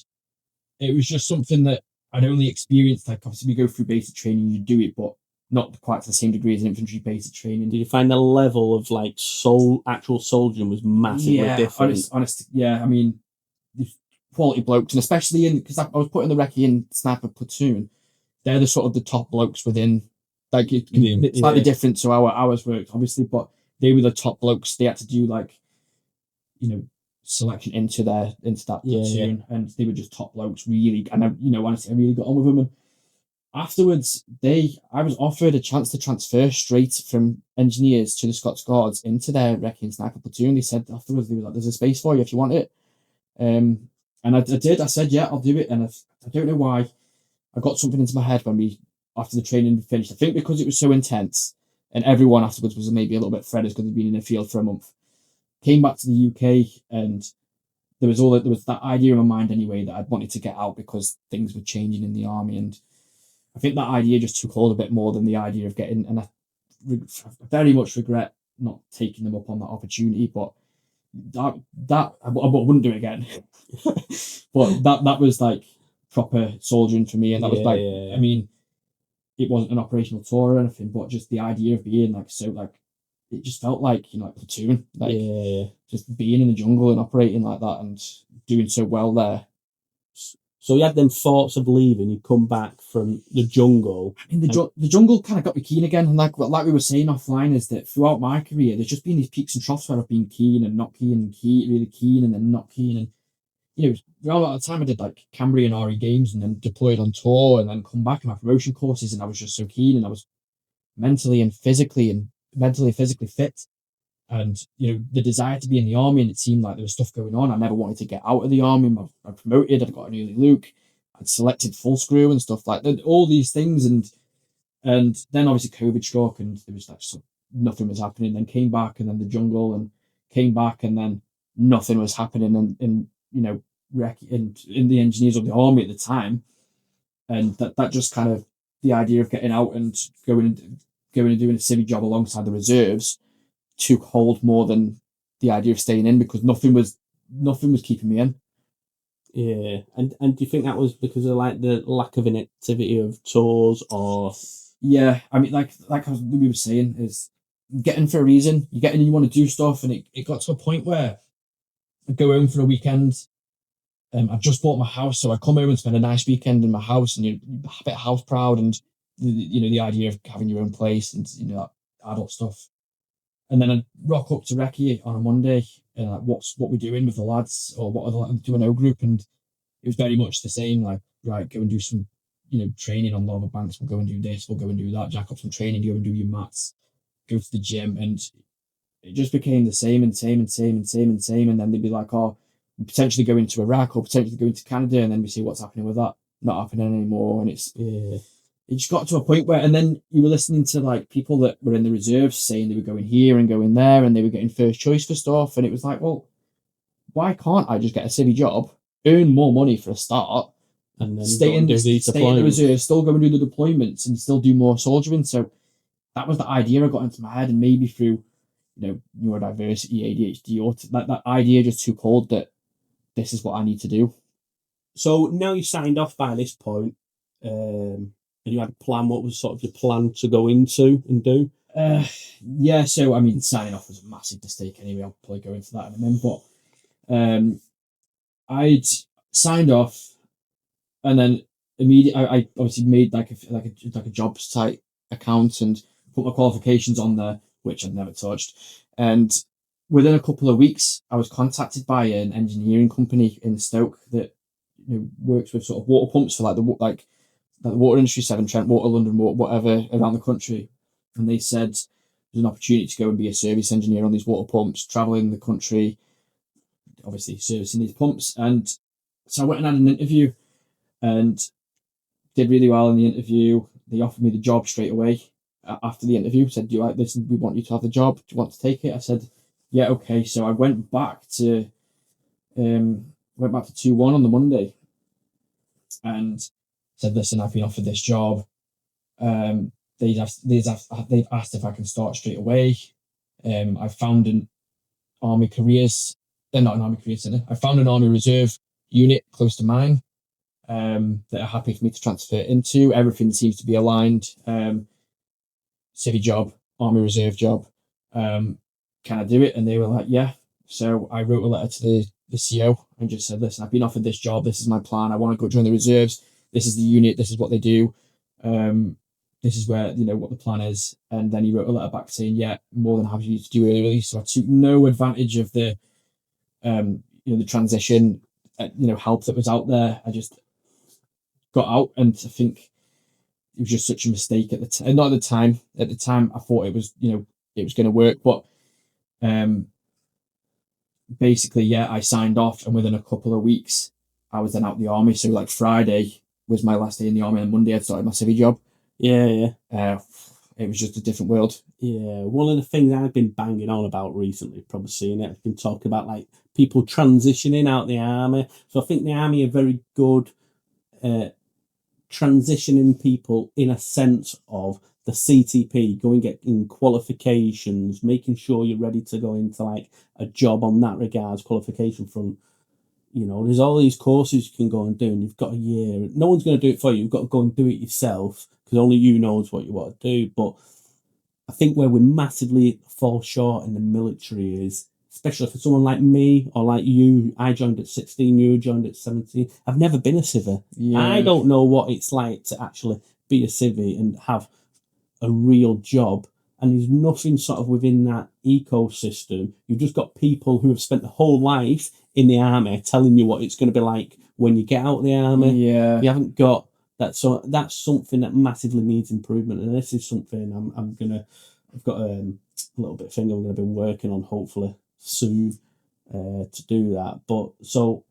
it was just something that I'd only experienced. Like obviously we go through basic training, you do it, but not quite to the same degree as infantry basic training. Did you find the level of like actual soldiering was massively different? Honest, yeah. I mean, the quality blokes, and especially because I was put in the recce in sniper platoon, they're the sort of the top blokes within. Like it's slightly different to how ours worked, obviously, but they were the top blokes. They had to do like, selection into that platoon, and they were just top blokes, really. And honestly, I really got on with them. And afterwards, I was offered a chance to transfer straight from engineers to the Scots Guards into their recce and sniper platoon. They said afterwards, they were like, "There's a space for you if you want it." And I did. I said, "Yeah, I'll do it." And I don't know why, I got something into my head after the training finished. I think because it was so intense, and everyone afterwards was maybe a little bit fretted because they'd been in the field for a month. Came back to the UK, and there was that idea in my mind anyway that I'd wanted to get out because things were changing in the army, and I think that idea just took hold a bit more than the idea of getting. And I very much regret not taking them up on that opportunity, but that I wouldn't do it again. But that was like proper soldiering for me, and that was like, I mean, it wasn't an operational tour or anything, but just the idea of being like so like it just felt like like platoon, like just being in the jungle and operating like that and doing so well there. So you had them thoughts of leaving. You come back from the jungle. I mean, the jungle kind of got me keen again, and like we were saying offline, is that throughout my career, there's just been these peaks and troughs where I've been keen and not keen, and really keen and then not keen, and throughout that time I did like Cambrian RE games and then deployed on tour and then come back in my promotion courses, and I was just so keen, and I was mentally and physically fit, and the desire to be in the army, and it seemed like there was stuff going on. I never wanted to get out of the army. I promoted, I'd got an early Luke, I'd selected full screw and stuff like that, all these things, and then obviously COVID struck and there was like nothing was happening. Then came back, and then the jungle, and came back, and then nothing was happening, and in the engineers of the army at the time, and that just kind of the idea of getting out and going and doing a civvy job alongside the reserves took hold more than the idea of staying in, because nothing was keeping me in. Yeah, and do you think that was because of like the lack of inactivity of tours, or? Yeah, I mean, like we were saying, is getting for a reason. You get in and you want to do stuff, and it got to a point where I'd go home for a weekend. I've just bought my house, so I come home and spend a nice weekend in my house, and you're a bit house proud, and the idea of having your own place and that adult stuff. And then I'd rock up to recce on a Monday, and like, what we doing with the lads, or what are the lads doing O group, and it was very much the same. Like, right, go and do some training on lava banks. We'll go and do this. We'll go and do that. Jack up some training. Go and do your mats. Go to the gym, and it just became the same. And then they'd be like, "Oh, potentially going to Iraq or potentially going to Canada," and then we see what's happening with that. Not happening anymore, and it just got to a point where, and then you were listening to like people that were in the reserves saying they were going here and going there, and they were getting first choice for stuff, and it was like, well, why can't I just get a civvy job, earn more money for a start, and then stay in the reserves, still go and do the deployments, and still do more soldiering? So that was the idea I got into my head, and maybe through neurodiversity, ADHD, or that idea just took hold that this is what I need to do. So now you signed off by this point, and you had a plan. What was sort of your plan to go into and do? Yeah, so I mean, signing off was a massive mistake anyway. I'll probably go into that in a minute, but I'd signed off, and then immediately, I obviously made like a job site account and put my qualifications on there, which I'd never touched. And within a couple of weeks, I was contacted by an engineering company in Stoke that works with sort of water pumps for like the water industry, Severn Trent Water, London Water, whatever around the country. And they said there's an opportunity to go and be a service engineer on these water pumps, traveling the country, obviously servicing these pumps. And so I went and had an interview and did really well in the interview. They offered me the job straight away after the interview. Said, "Do you like this? We want you to have the job. Do you want to take it?" I said, "Yeah, okay." So I went back to 2-1 on the Monday and said, "Listen, I've been offered this job. They've asked if I can start straight away. I found an army careers, they're not an army career centre. I found an army reserve unit close to mine that are happy for me to transfer into. Everything seems to be aligned. Civvy job, army reserve job. Can I do it?" And they were like, "Yeah." So I wrote a letter to the CO and just said, "Listen, I've been offered this job. This is my plan. I want to go join the reserves. This is the unit. This is what they do. This is where, what the plan is." And then he wrote a letter back saying, "Yeah, more than happy to do early release." So I took no advantage of the, the transition, help that was out there. I just got out, and I think it was just such a mistake at the time. Not at the time. At the time, I thought it was, it was going to work, but basically, yeah, I signed off, and within a couple of weeks, I was then out the army. So like Friday was my last day in the army, and Monday I started my civvy job. Yeah. It was just a different world. Yeah, one of the things I've been banging on about recently, probably seeing it, I've been talking about like people transitioning out the army. So I think the army are very good transitioning people in a sense of the CTP, going getting qualifications, making sure you're ready to go into like a job on that regards, qualification from, there's all these courses you can go and do, and you've got a year. No one's going to do it for you. You've got to go and do it yourself because only you knows what you want to do. But I think where we massively fall short in the military is, especially for someone like me or like you, I joined at 16, you joined at 17. I've never been a civvy. Yeah. I don't know what it's like to actually be a civvy and have a real job. And there's nothing sort of within that ecosystem. You've just got people who have spent their whole life in the army telling you what it's going to be like when you get out of the army. Yeah. You haven't got that. So that's something that massively needs improvement. And this is something I've got a little bit of thing I'm going to be working on hopefully soon to do that. But so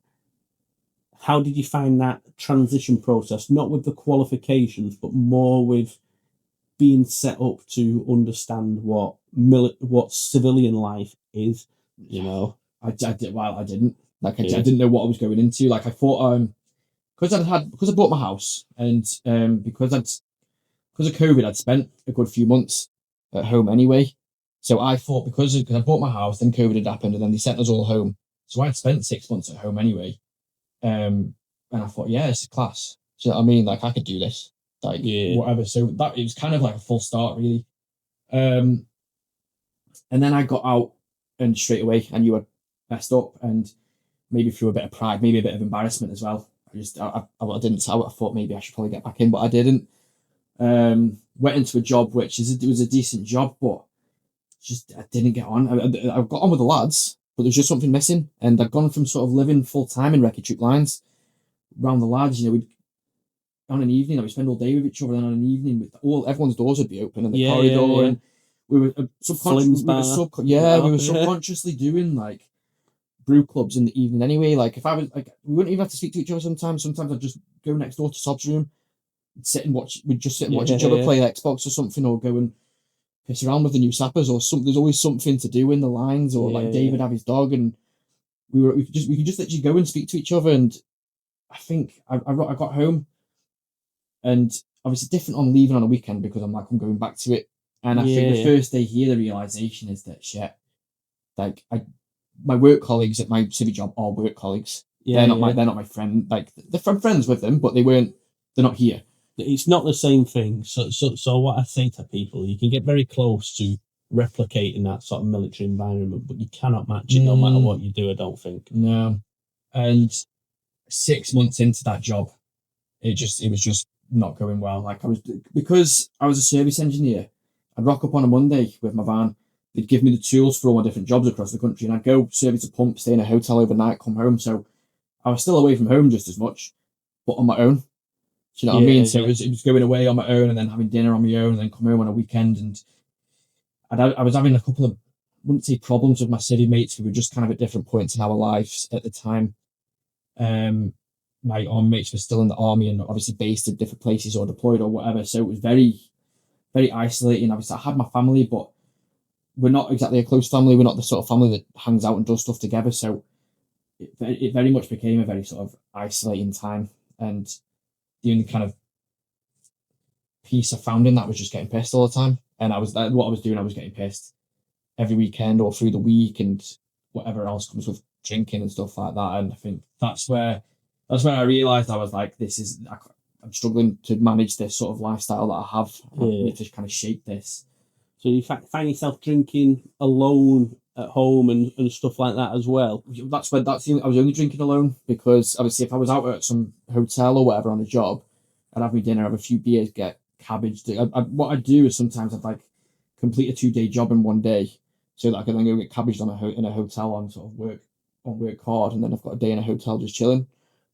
how did you find that transition process? Not with the qualifications, but more with being set up to understand what civilian life is, I didn't. Like I didn't know what I was going into. Like I thought, because I bought my house, and because of COVID, I'd spent a good few months at home anyway. So I thought because I bought my house, then COVID had happened, and then they sent us all home. So I'd spent 6 months at home anyway. And I thought, yeah, it's a class. Do you know what I mean? Like I could do this. Like whatever. So that it was kind of like a full start, really. And then I got out, and straight away I knew I'd messed up, and maybe through a bit of pride, maybe a bit of embarrassment as well. I thought maybe I should probably get back in, but I didn't. Went into a job which it was a decent job, but just I didn't get on. I got on with the lads, but there's just something missing. And I'd gone from sort of living full time in Wreckage Troop lines around the lads. We'd on an evening, we spend all day with each other, and on an evening, everyone's doors would be open in the corridor, and we were subconsciously doing like brew clubs in the evening anyway. Like if I was like, we wouldn't even have to speak to each other sometimes. Sometimes I'd just go next door to Sob's room, we'd just sit and watch each other play Xbox or something, or go and piss around with the new sappers or something. There's always something to do in the lines, or like David have his dog, and we could just literally go and speak to each other. And I think I got home, and obviously different on leaving on a weekend because I'm going back to it. And I think the first day here, the realization is that shit, like my work colleagues at my civvy job are work colleagues. They're not my friend. Like I'm friends with them, but they're not here. It's not the same thing. So what I say to people, you can get very close to replicating that sort of military environment, but you cannot match it no matter what you do, I don't think. No. And 6 months into that job, it was just not going well. Like because I was a service engineer, I'd rock up on a Monday with my van. They'd give me the tools for all my different jobs across the country, and I'd go service a pump, stay in a hotel overnight, come home. So I was still away from home just as much, but on my own. Do you know what I mean? So it was going away on my own and then having dinner on my own and then come home on a weekend. And I was having a couple of, I wouldn't say problems with my city mates. We were just kind of at different points in our lives at the time. My army mates were still in the army and obviously based at different places or deployed or whatever. So it was very, very isolating. Obviously, I had my family, but we're not exactly a close family. We're not the sort of family that hangs out and does stuff together. So it very much became a very sort of isolating time. And the only kind of peace I found in that was just getting pissed all the time. And what I was doing, I was getting pissed every weekend or through the week and whatever else comes with drinking and stuff like that. And I think that's where I realised I was like, I'm struggling to manage this sort of lifestyle that I have. I need to kind of shape this. So you find yourself drinking alone at home and stuff like that as well? I was only drinking alone because obviously if I was out at some hotel or whatever on a job, I'd have my dinner, have a few beers, get cabbaged. What I'd do is sometimes I'd like complete a 2-day job in one day so that I can then go get cabbaged in a hotel on sort of work hard, and then I've got a day in a hotel just chilling.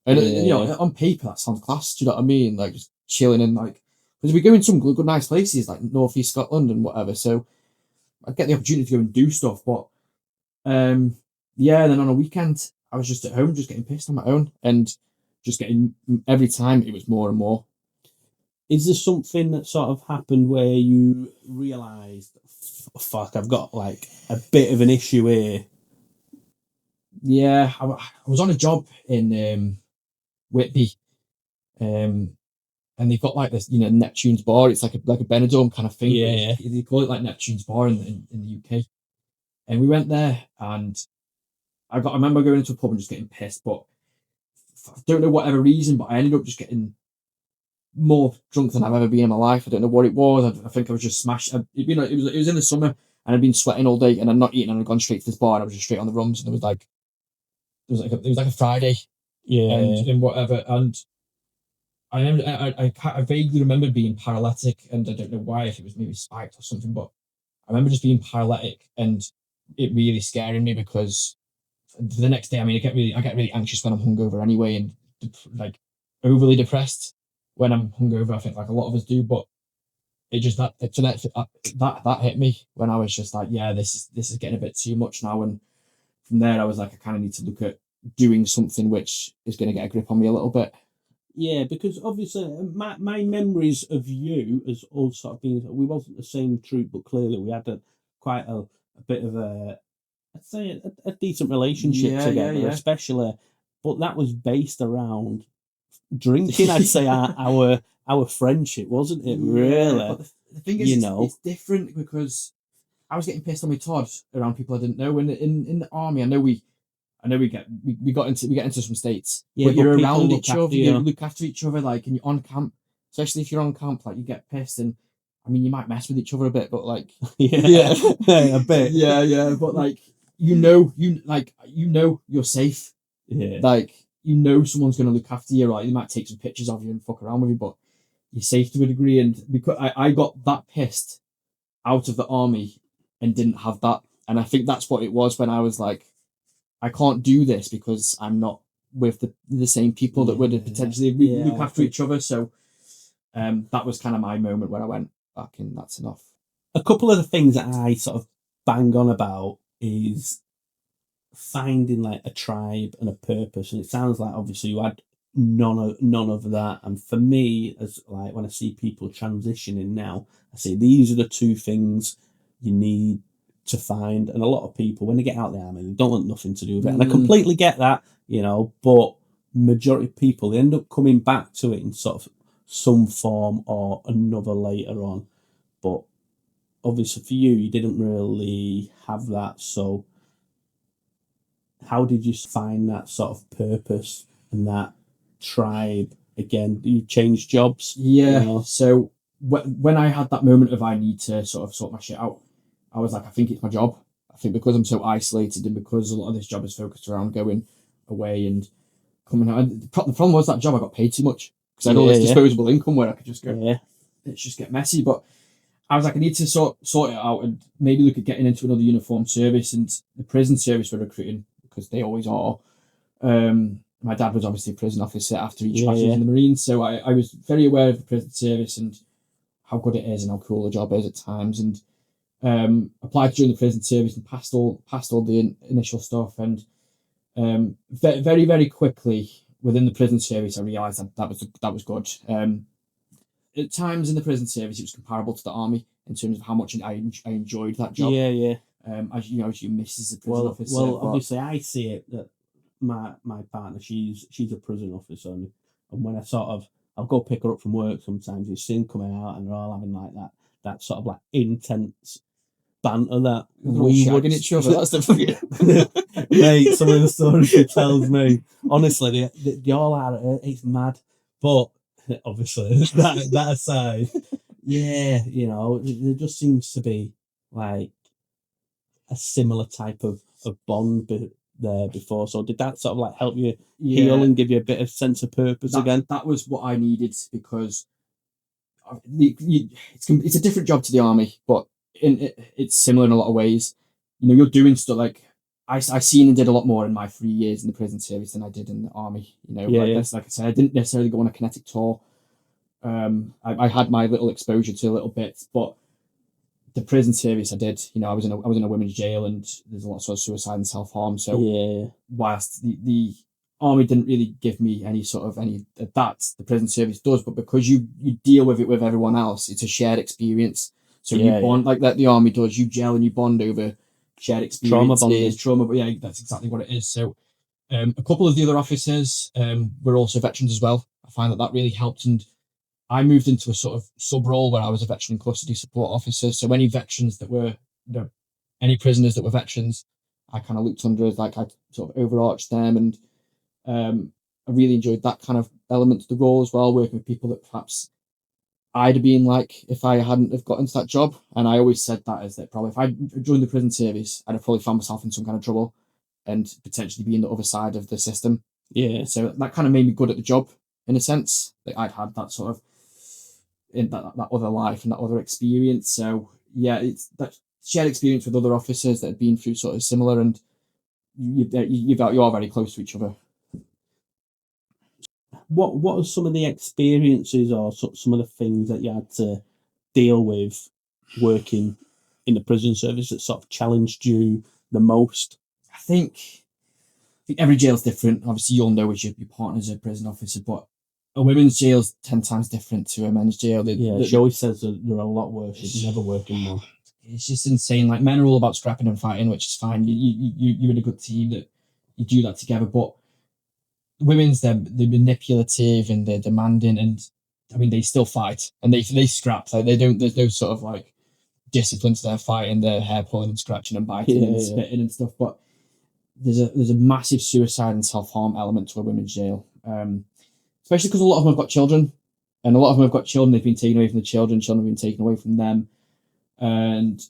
And you know, on paper that sounds class. Do you know what I mean? Like just chilling and like, because we go in some good nice places like North East Scotland and whatever. So I get the opportunity to go and do stuff, but then on a weekend I was just at home, just getting pissed on my own, and just getting every time it was more and more. Is there something that sort of happened where you realised, fuck, I've got like a bit of an issue here? Yeah, I was on a job in Whitby, and they've got like this, you know, Neptune's bar. It's like a Benidorm kind of thing. Yeah. They call it like Neptune's bar in the UK. And we went there, and I remember going into a pub and just getting pissed, but I don't know whatever reason, but I ended up just getting more drunk than I've ever been in my life. I don't know what it was. I think I was just smashed. You know, it was in the summer, and I'd been sweating all day, and I'd not eaten, and I'd gone straight to this bar, and I was just straight on the rums, and it was like a Friday, and whatever, and I vaguely remember being paralytic, and I don't know why, if it was maybe spiked or something, but I remember just being paralytic and it really scaring me because for the next day, I mean, I get really anxious when I'm hungover anyway, and like overly depressed when I'm hungover. I think like a lot of us do, but it just that hit me when I was just like, yeah, this is getting a bit too much now. And from there, I was like, I kind of need to look at doing something which is going to get a grip on me a little bit. Yeah, because obviously my memories of you as all sort of being, we wasn't the same troop, but clearly we had quite a bit of I'd say a decent relationship together, especially. But that was based around drinking. I'd say our friendship, wasn't it? Really. But the thing is, it's different because I was getting pissed on my Todd around people I didn't know. And in the army, I know we get into some states where you're around each other, you look after each other, like, and you're on camp, especially if you're on camp, like you get pissed, and I mean you might mess with each other a bit, but like a bit, but like you're safe, like someone's gonna look after you, right? They might take some pictures of you and fuck around with you, but you're safe to a degree. And because I got that pissed out of the army and didn't have that, and I think that's what it was when I was like, I can't do this because I'm not with the same people that would potentially look after each other. So that was kind of my moment where I went back in. That's enough. A couple of the things that I sort of bang on about is finding like a tribe and a purpose. And it sounds like obviously you had none of that. And for me, as like when I see people transitioning now, I say these are the two things you need to find. And a lot of people, when they get out of the army, they don't want nothing to do with it. And I completely get that, but majority of people, they end up coming back to it in sort of some form or another later on. But obviously for you didn't really have that. So how did you find that sort of purpose and that tribe again? You changed jobs? Yeah. So when I had that moment of I need to sort of sort my shit out, I was like, I think it's my job. I think because I'm so isolated and because a lot of this job is focused around going away and coming out. And the problem was that job, I got paid too much. because I had all this disposable income where I could just go, Yeah. let's just get messy. But I was like, I need to sort it out and maybe look at getting into another uniform service, and the prison service were recruiting because they always are. My dad was obviously a prison officer after he was in the Marines, so I was very aware of the prison service and how good it is and how cool the job is at times, and applied to join the prison service and passed all the initial stuff, and very, very quickly within the prison service I realised that was good. At times in the prison service it was comparable to the army in terms of how much I enjoyed that job. As you miss as a prison officer. Well, obviously I see it that my partner, she's a prison officer, and when I'll go pick her up from work sometimes, you've seen coming out and they're all having like that sort of like intense banter that we would each other. That's the fucking mate. Some of the stories she tells me, honestly, they all are. It's mad, but obviously that aside, yeah, there just seems to be like a similar type of bond there before. So did that sort of like help you heal and give you a bit of sense of purpose again? That was what I needed, because it's a different job to the army, but it's similar in a lot of ways. You're doing stuff like I seen and did a lot more in my 3 years in the prison service than I did in the army. Like I said, I didn't necessarily go on a kinetic tour. I had my little exposure to a little bit, but the prison service I did. I was in a women's jail, and there's a lot of sort of suicide and self-harm. So whilst the army didn't really give me any of that, the prison service does. But because you deal with it with everyone else, it's a shared experience. So you bond like that. The army does. You gel and you bond over shared experiences, trauma. But yeah, that's exactly what it is. So a couple of the other officers were also veterans as well. I find that really helped, and I moved into a sort of sub role where I was a veteran in custody support officer. So any veterans that were, any prisoners that were veterans, I kind of looked under as I sort of overarched them, and I really enjoyed that kind of element to the role as well, working with people that perhaps I'd have been like if I hadn't have got into that job. And I always said that is that probably if I joined the prison service, I'd have probably found myself in some kind of trouble and potentially be in the other side of the system. Yeah. So that kind of made me good at the job in a sense. Like I'd had that sort of in that other life and that other experience. So yeah, it's that shared experience with other officers that had been through sort of similar, and you are very close to each other. What are some of the experiences or some of the things that you had to deal with working in the prison service that sort of challenged you the most? I think every jail's different. Obviously, you'll know as your partner's a prison officer, but a women's jail's 10 times different to a men's jail. She always says that they're a lot worse. She's never working more. It's just insane. Like, men are all about scrapping and fighting, which is fine. You're in a good team that you do that together. But women's, they're manipulative and they're demanding, and I mean they still fight and they scrap. Like there's no sort of like discipline to their fighting. They're hair pulling and scratching and biting and spitting and stuff. But there's a massive suicide and self-harm element to a women's jail. Especially because a lot of them have got children, and a lot of them have got children. They've been taken away from the children have been taken away from them. And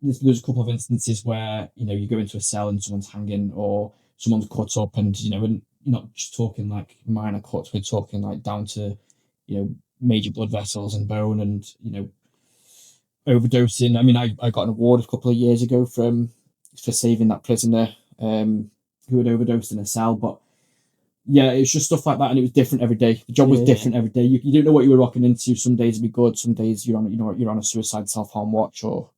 there's a couple of instances where, you go into a cell and someone's hanging or someone's cut up, and, we're not just talking like minor cuts, we're talking like down to, major blood vessels and bone and, overdosing. I mean, I got an award a couple of years ago for saving that prisoner who had overdosed in a cell, but yeah, it's just stuff like that, and it was different every day. The job was different every day. You don't know what you were rocking into. Some days it'd be good. Some days you're on a suicide self-harm watch. Or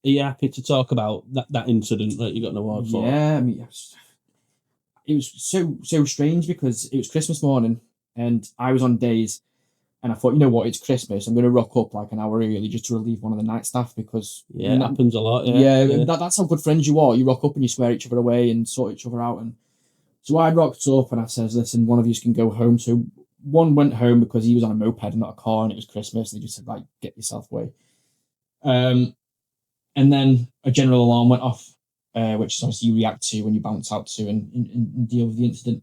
are you happy to talk about that incident that you got an award for? Yeah, I mean, it was so strange because it was Christmas morning and I was on days, and I thought, you know what, it's Christmas. I'm going to rock up like an hour early just to relieve one of the night staff because it happens a lot. That's how good friends you are. You rock up and you swear each other away and sort each other out. And so I rocked up and I says, listen, one of you can go home. So one went home because he was on a moped and not a car, and it was Christmas. They just said, like, get yourself away. And then a general alarm went off, which is obviously you react to when you bounce out to and deal with the incident.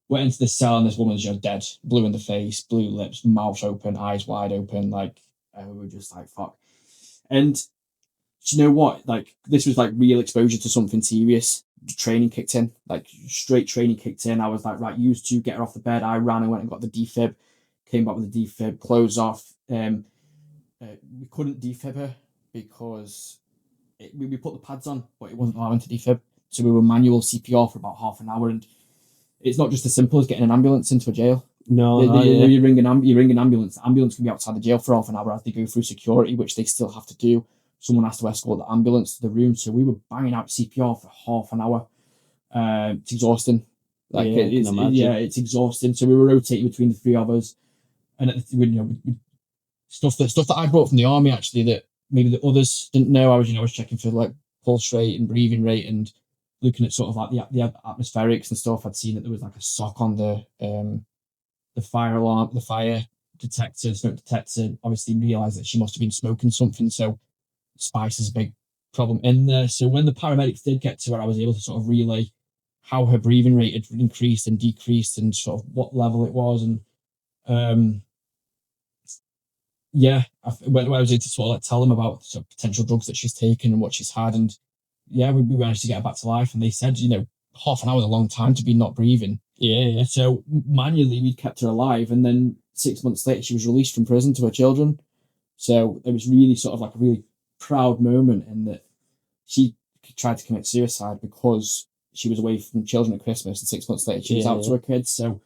Went into the cell and this woman's just dead, blue in the face, blue lips, mouth open, eyes wide open. Like, we were just like, fuck. And do you know what? Like, this was like real exposure to something serious. Training kicked in, like straight training kicked in. I was like, right, you two get her off the bed. I ran and went and got the defib, came back with a defib, clothes off. We couldn't defib her because we put the pads on, but it wasn't allowing to defib. So we were manual CPR for about half an hour, and it's not just as simple as getting an ambulance into a jail. No, you ring an ambulance. The ambulance can be outside the jail for half an hour as they go through security, which they still have to do. Someone has to escort the ambulance to the room. So we were banging out CPR for half an hour. It's exhausting. It's exhausting. So we were rotating between the three of us, and stuff that I brought from the army actually that maybe the others didn't know. I was checking for like pulse rate and breathing rate and looking at sort of like the atmospherics and stuff. I'd seen that there was like a sock on the fire alarm, the fire detector, smoke detector. Obviously realised that she must have been smoking something. So spice is a big problem in there. So when the paramedics did get to her, I was able to sort of relay how her breathing rate had increased and decreased and sort of what level it was. And when I was able to sort of like tell them about sort of potential drugs that she's taken and what she's had, and we managed to get her back to life. And they said, half an hour is a long time to be not breathing. Yeah. So manually we kept her alive, and then 6 months later she was released from prison to her children. So it was really sort of like a really proud moment in that she tried to commit suicide because she was away from children at Christmas, and 6 months later she was out to her kids. So,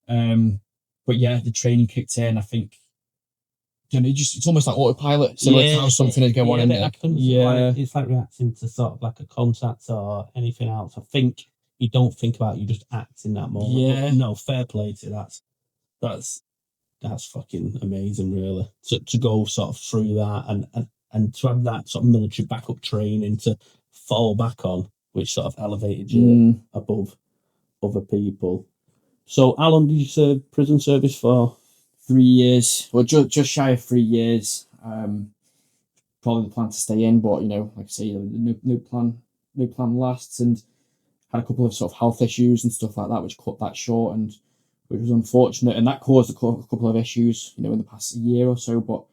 but yeah, the training kicked in. I think, it's almost like autopilot. So like how something would go on in there. It's like reacting to sort of like a contact or anything else. I think you don't think about it, you just act in that moment. Yeah. But no, fair play to that's fucking amazing, really. To go sort of through that and to have that sort of military backup training to fall back on, which sort of elevated you above other people. So how long did you serve prison service for? 3 years. Well, just shy of 3 years. Probably the plan to stay in, but like I say, no plan lasts, and had a couple of sort of health issues and stuff like that, which cut that short, and which was unfortunate, and that caused a couple of issues, in the past year or so. But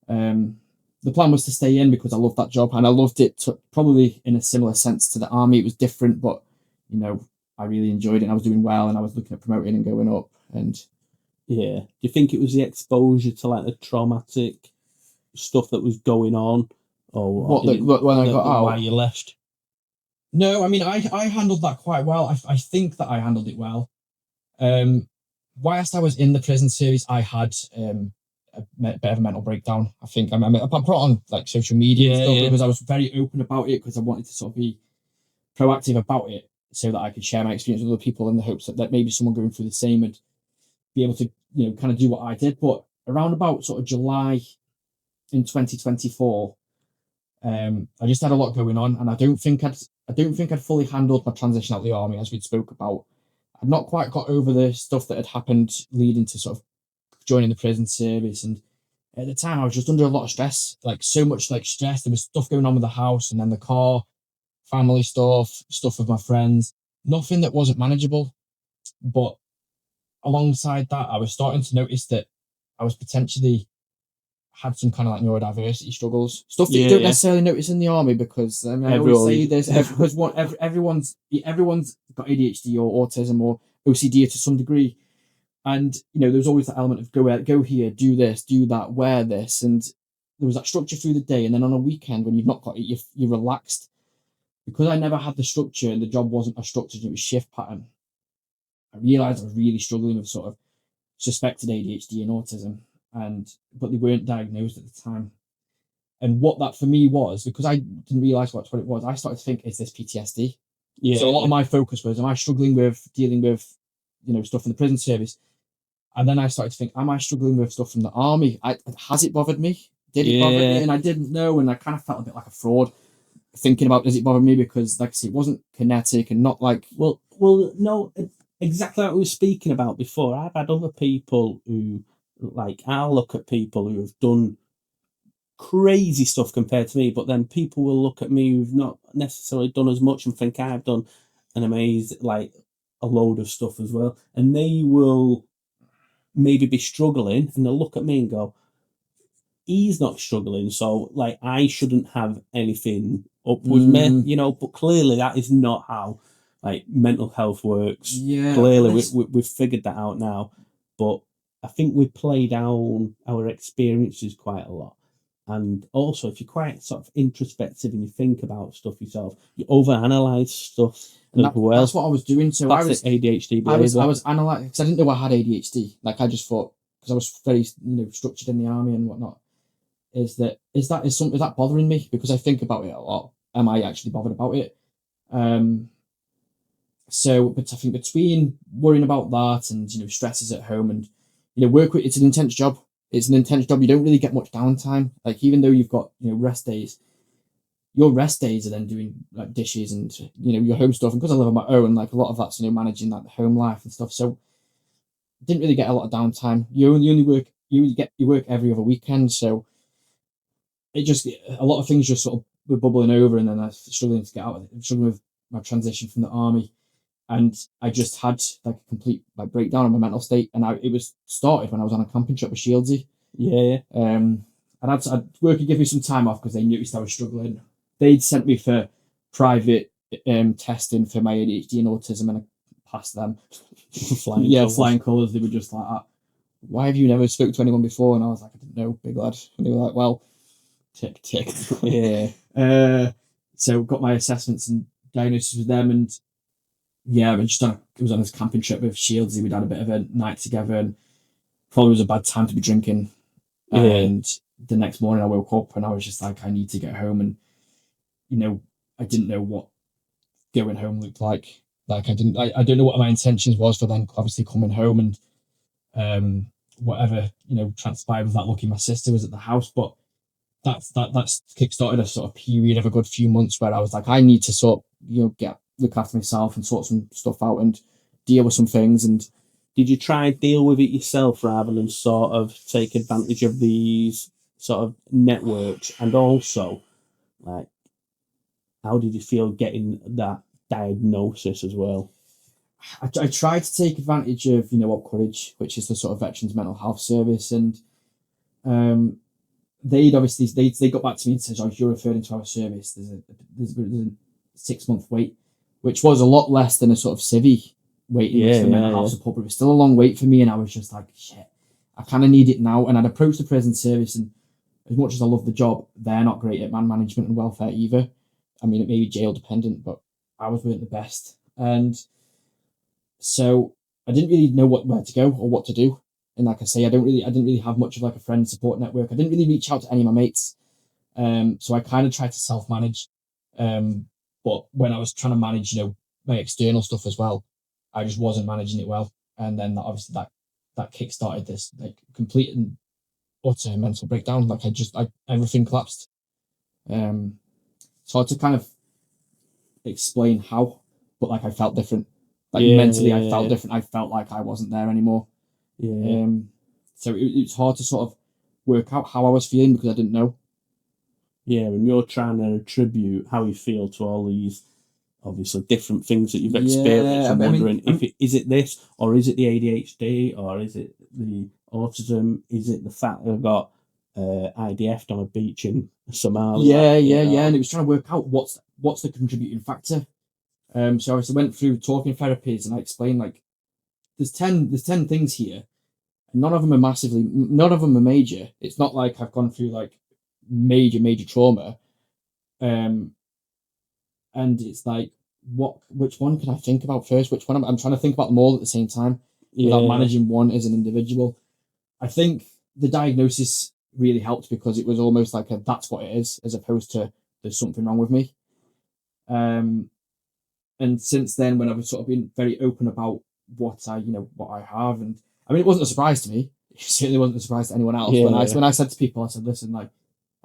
the plan was to stay in because I loved that job, and I loved it probably in a similar sense to the army. It was different, but I really enjoyed it, and I was doing well, and I was looking at promoting and going up. And yeah, do you think it was the exposure to like the traumatic stuff that was going on, or when I got out? Why you left? No, I mean I handled that quite well. I think that I handled it well. Whilst I was in the prison service, I had a bit of a mental breakdown. I think I put on like social media and stuff because I was very open about it, because I wanted to sort of be proactive about it so that I could share my experience with other people in the hopes that maybe someone going through the same would be able to kind of do what I did. But around about sort of July in 2024, I just had a lot going on, and I don't think I'd fully handled my transition out of the army, as we'd spoke about. I'd not quite got over the stuff that had happened leading to sort of joining the prison service, and at the time I was just under a lot of stress, like so much like stress. There was stuff going on with the house, and then the car, family stuff with my friends, nothing that wasn't manageable. But alongside that, I was starting to notice that I was potentially had some kind of like neurodiversity struggles, stuff that you don't necessarily notice in the army, because I always say this, because everyone's got ADHD or autism or OCD to some degree, and there's always that element of go here, do this, do that, wear this, and there was that structure through the day, and then on a weekend when you've not got it, you're relaxed. Because I never had the structure and the job wasn't a structure, it was shift pattern. I realised I was really struggling with sort of suspected ADHD and autism, but they weren't diagnosed at the time. And what that for me was, because I didn't realise what it was, I started to think, is this PTSD? Yeah. So a lot of my focus was, am I struggling with dealing with, stuff in the prison service? And then I started to think, am I struggling with stuff from the army? Has it bothered me? Did it bother me? And I didn't know, and I kind of felt a bit like a fraud thinking about, does it bother me? Because, like I say, it wasn't kinetic and not like... Well, no, exactly like we were speaking about before. I've had other people who, like, I'll look at people who have done crazy stuff compared to me, but then people will look at me who've not necessarily done as much and think I've done an amazing, like, a load of stuff as well. And they will maybe be struggling, and they'll look at me and go, he's not struggling, so, like, I shouldn't have anything up with me, but clearly that is not how, like, mental health works. Yeah. Clearly we've figured that out now, but I think we play down our experiences quite a lot. And also, if you're quite sort of introspective and you think about stuff yourself, you overanalyze stuff And as well. that's what I was doing. So I was ADHD behavior. I was analyzing because I didn't know I had ADHD. Like I just thought, because I was very structured in the army and whatnot. Is that bothering me? Because I think about it a lot. Am I actually bothered about it? So, but I think between worrying about that and stresses at home and work, it's an intense job. It's an intense job. You don't really get much downtime. Like even though you've got rest days, your rest days are then doing like dishes and your home stuff. And because I live on my own, like a lot of that's managing like the home life and stuff. So didn't really get a lot of downtime. You work every other weekend, so it just a lot of things just sort of were bubbling over, and then I was struggling to get out of it. I'm struggling with my transition from the army. And I just had like a complete breakdown on my mental state, and it was started when I was on a camping trip with Shieldsy. Yeah. And I'd work and give me some time off because they noticed I was struggling. They'd sent me for private testing for my ADHD and autism, and I passed them. Flying colours. They were just like, "Why have you never spoke to anyone before?" And I was like, "I didn't know, big lad." And they were like, "Well, tick." Yeah. So got my assessments and diagnosis with them, and yeah, I was on this camping trip with Shieldsy. We'd had a bit of a night together, and probably was a bad time to be drinking. Yeah. And the next morning I woke up and I was just like, I need to get home. And, I didn't know what going home looked like. Like I don't know what my intentions was for then obviously coming home and whatever, transpired with that. Lucky my sister was at the house, but that's kickstarted a sort of period of a good few months where I was like, I need to sort look after myself and sort some stuff out and deal with some things. And did you try and deal with it yourself rather than sort of take advantage of these sort of networks? And also, like, how did you feel getting that diagnosis as well? I tried to take advantage of Up Courage, which is the sort of Veterans Mental Health Service, and they got back to me and said, "Oh, you're referring to our service. There's a 6-month wait," which was a lot less than a sort of civvy waiting list for mental health support, but it was still a long wait for me. And I was just like, shit, I kind of need it now. And I'd approached the prison service, and as much as I love the job, they're not great at man management and welfare either. I mean, it may be jail dependent, but ours weren't the best. And so I didn't really know where to go or what to do. And like I say, I didn't really have much of like a friend support network. I didn't really reach out to any of my mates. So I kind of tried to self-manage. But when I was trying to manage, my external stuff as well, I just wasn't managing it well. And then obviously that kick-started this like complete and utter mental breakdown. Like everything collapsed. So I had to kind of explain how, but like I felt different. Like mentally, I felt different. I felt like I wasn't there anymore. Yeah. So it's hard to sort of work out how I was feeling because I didn't know. Yeah, and you're trying to attribute how you feel to all these obviously different things that you've experienced. I'm wondering is it this, or is it the ADHD, or is it the autism? Is it the fact that I've got IDF'd on a beach in Somalia? Yeah. And it was trying to work out what's the contributing factor. So I went through talking therapies, and I explained like there's 10 things here. None of them are major. It's not like I've gone through like major trauma. And it's like which one can I think about first? Which one I'm trying to think about them all at the same time without managing one as an individual. I think the diagnosis really helped because it was almost like that's what it is, as opposed to there's something wrong with me. And since then, when I've sort of been very open about what I have, and I mean, it wasn't a surprise to me. It certainly wasn't a surprise to anyone else. When I said to people, I said, "Listen, like,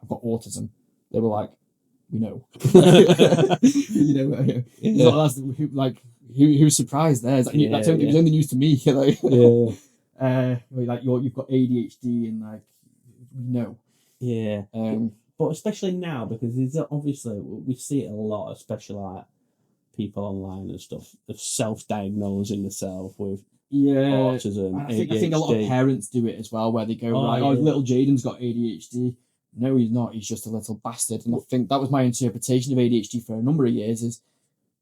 I've got autism," they were like, "We know." Who's surprised there? Like, it was only news to me. Like you've got ADHD, and like we know. Yeah. But especially now, because there's obviously we see it a lot, especially like people online and stuff, of self-diagnosing themselves with autism. I think a lot of parents do it as well, where they go, little Jaden's got ADHD. No, he's not. He's just a little bastard. And I think that was my interpretation of ADHD for a number of years: is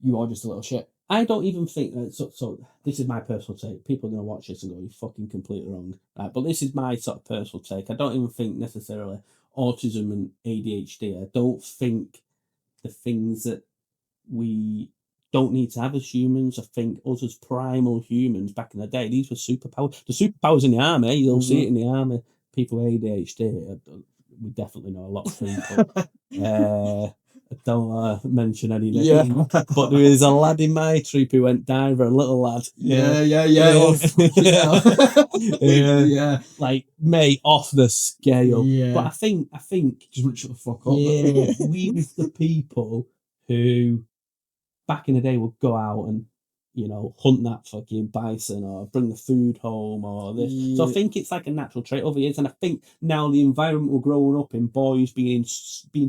you are just a little shit. I don't even think that. So this is my personal take. People are going to watch this and go, "You're fucking completely wrong." Right? But this is my sort of personal take. I don't even think necessarily autism and ADHD. I don't think the things that we don't need to have as humans. I think us as primal humans back in the day, these were superpowers. The superpowers in the army, you'll see it in the army. People with ADHD, we definitely know a lot of people. I don't want to mention any names, Yeah. but there is a lad in my troop who went diver, a little lad. Yeah. Oh, fucking hell. Yeah. Like, mate, off the scale. Yeah. But I think Just wouldn't shut the fuck up. yeah, we was the people who back in the day would go out and, you know, hunt that fucking bison or bring the food home or this. So I Yeah. think it's like a natural trait over years. And I think now the environment we're growing up in, boys being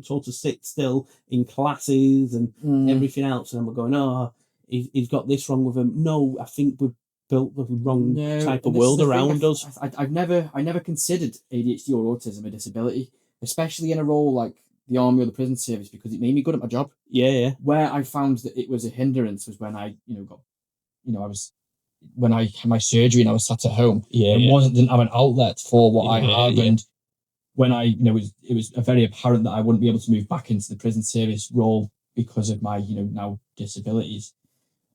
told to sit still in classes and everything else, and we're going, oh, he's got this wrong with him. No, I think we've built the wrong type of world around us. I never considered ADHD or autism a disability, especially in a role like the army or the prison service, because it made me good at my job. Yeah. Where I found that it was a hindrance was when I when I had my surgery and I was sat at home and didn't have an outlet for what I had. And when it was very apparent that I wouldn't be able to move back into the prison service role because of my, now disabilities.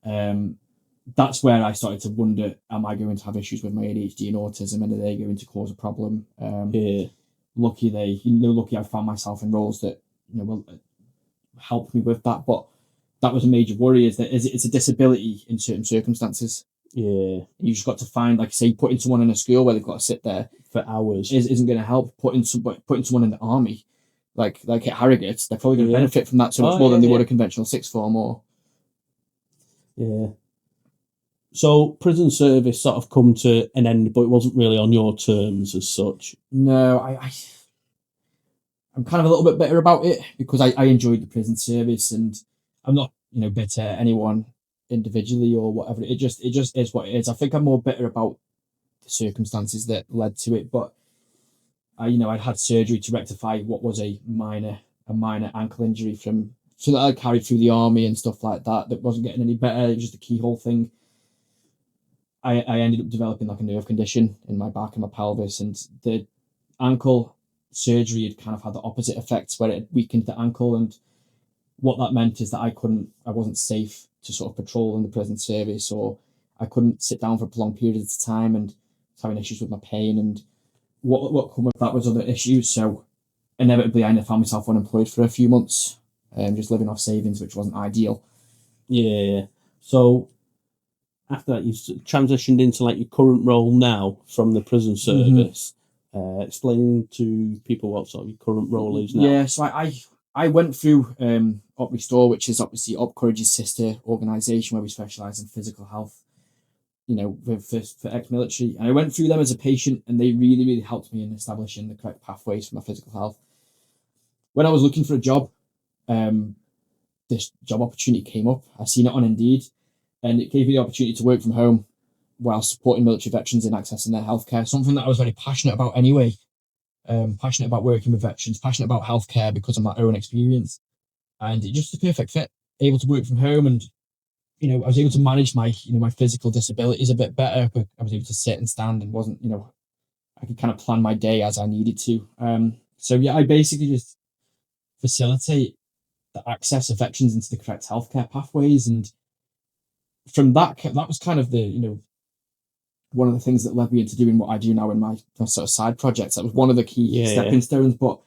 That's where I started to wonder, am I going to have issues with my ADHD and autism, and are they going to cause a problem? Lucky I found myself in roles that, will help me with that. But that was a major worry, is that it's a disability in certain circumstances. Yeah. You just got to find, like, say, putting someone in a school where they've got to sit there for hours isn't going to help. Putting someone in the army, like at Harrogate, they're probably going to benefit from that so much more than they would a conventional sixth form or. Yeah. So prison service sort of come to an end, but it wasn't really on your terms as such. No, I'm kind of a little bit bitter about it, because I enjoyed the prison service, and I'm not, bitter at anyone individually or whatever. It just is what it is. I think I'm more bitter about the circumstances that led to it. But I'd had surgery to rectify what was a minor ankle injury so that I carried through the army and stuff like that. That wasn't getting any better. It was just a keyhole thing. I ended up developing like a nerve condition in my back and my pelvis, and the ankle surgery had kind of had the opposite effects, where it weakened the ankle. And what that meant is that I wasn't safe to sort of patrol in the prison service, or I couldn't sit down for prolonged periods of time, and having issues with my pain. And what come with that was other issues. So inevitably I found myself unemployed for a few months, just living off savings, which wasn't ideal. Yeah. So after that, you transitioned into like your current role now from the prison service. Explain to people what sort of your current role is now. Yeah, so I went through Up Restore, which is obviously Up Courage's sister organisation, where we specialise in physical health, for ex-military. And I went through them as a patient, and they really, really helped me in establishing the correct pathways for my physical health. When I was looking for a job, this job opportunity came up. I seen it on Indeed, and it gave me the opportunity to work from home while supporting military veterans in accessing their healthcare, something that I was very passionate about anyway. Passionate about working with veterans, passionate about healthcare because of my own experience. And it just a perfect fit. Able to work from home, and I was able to manage my my physical disabilities a bit better. But I was able to sit and stand, and wasn't I could kind of plan my day as I needed to. So yeah, I basically just facilitate the access of veterans into the correct healthcare pathways. And from that was kind of the one of the things that led me into doing what I do now in my sort of side projects. That was one of the key stepping stones. But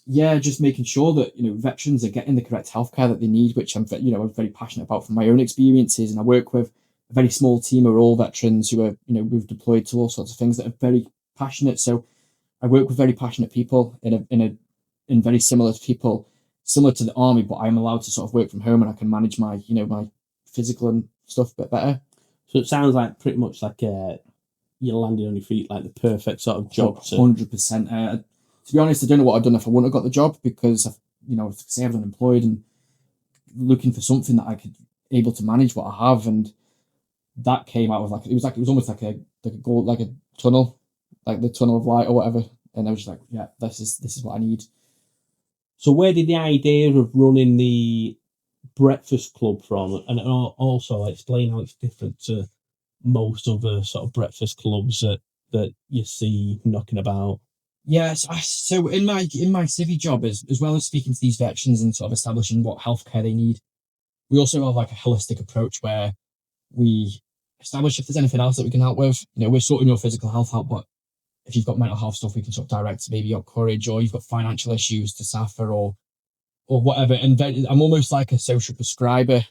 just making sure that veterans are getting the correct healthcare that they need, which I'm very passionate about from my own experiences. And I work with a very small team of all veterans who are we've deployed to all sorts of things that are very passionate. So I work with very passionate people in very similar to people, similar to the army, but I'm allowed to sort of work from home, and I can manage my my physical and stuff a bit better. So it sounds like pretty much like you're landing on your feet, like the perfect sort of job. 100%. To be honest, I don't know what I'd done if I wouldn't have got the job, because I was unemployed and looking for something that I could able to manage what I have, and that came out of it was almost like a tunnel, like the tunnel of light or whatever. And I was just like, yeah, this is what I need. So where did the idea of running the breakfast club from, and also explain how it's different to most other sort of breakfast clubs that you see knocking about. Yes, so in my civvy job, as well as speaking to these veterans and sort of establishing what healthcare they need, we also have like a holistic approach where we establish if there's anything else that we can help with. We're sorting your physical health out, but if you've got mental health stuff, we can sort of direct to maybe your courage, or you've got financial issues to SAFA or whatever. And then I'm almost like a social prescriber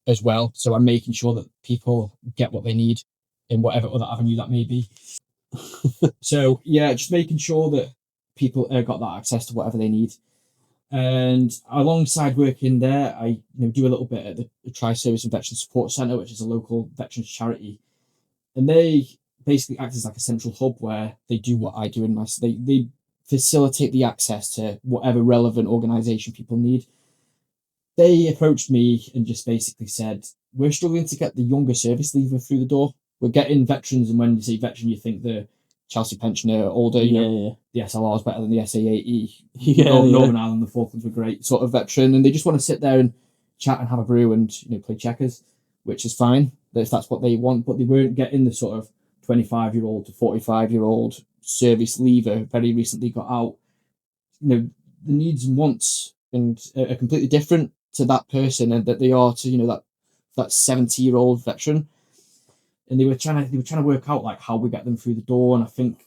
as well. So I'm making sure that people get what they need in whatever other avenue that may be. So yeah, just making sure that people got that access to whatever they need. And alongside working there, I do a little bit at the Tri-Service and Veteran Support Centre, which is a local veterans charity, and they basically act as like a central hub where they do what I do in my. They facilitate the access to whatever relevant organisation people need. They approached me and just basically said, we're struggling to get the younger service leaver through the door. We're getting veterans, and when you say veteran, you think the Chelsea pensioner, older, the SLR is better than the SA80. Northern Ireland, the Falklands were great sort of veteran, and they just want to sit there and chat and have a brew and play checkers, which is fine if that's what they want, but they weren't getting the sort of 25-year-old to 45-year-old service leaver very recently got out. The needs and wants and are completely different to that person, and that they are to that 70-year-old veteran. And they were trying to work out like how we get them through the door. And I think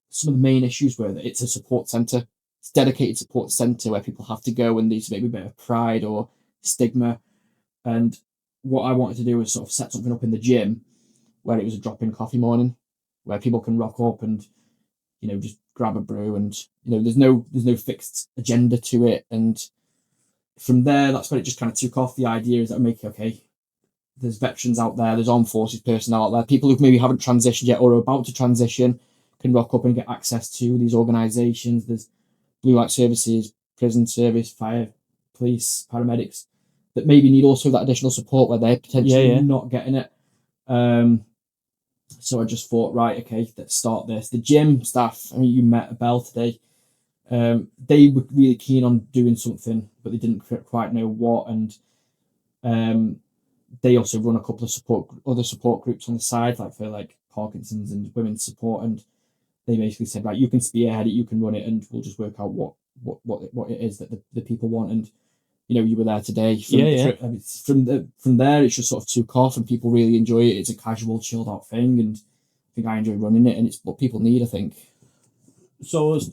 some of the main issues were that it's a support centre. It's a dedicated support centre where people have to go, and there's maybe a bit of pride or stigma. And what I wanted to do was sort of set something up in the gym where it was a drop-in coffee morning, where people can rock up and just grab a brew, and there's no fixed agenda to it. And from there, that's when it just kind of took off. The idea is that there's veterans out there, there's armed forces personnel out there, people who maybe haven't transitioned yet or are about to transition can rock up and get access to these organisations. There's blue light services, prison service, fire, police, paramedics that maybe need also that additional support where they're potentially not getting it. So I just thought, right, okay, let's start this. The gym staff, you met Belle today, they were really keen on doing something, but they didn't quite know what. And they also run a couple of other support groups on the side, like for like Parkinson's and women's support. And they basically said, right, you can spearhead it, you can run it, and we'll just work out what it is that the people want. And you were there today. From there, it's just sort of took off, and people really enjoy it. It's a casual, chilled out thing, and I think I enjoy running it, and it's what people need, I think. So I was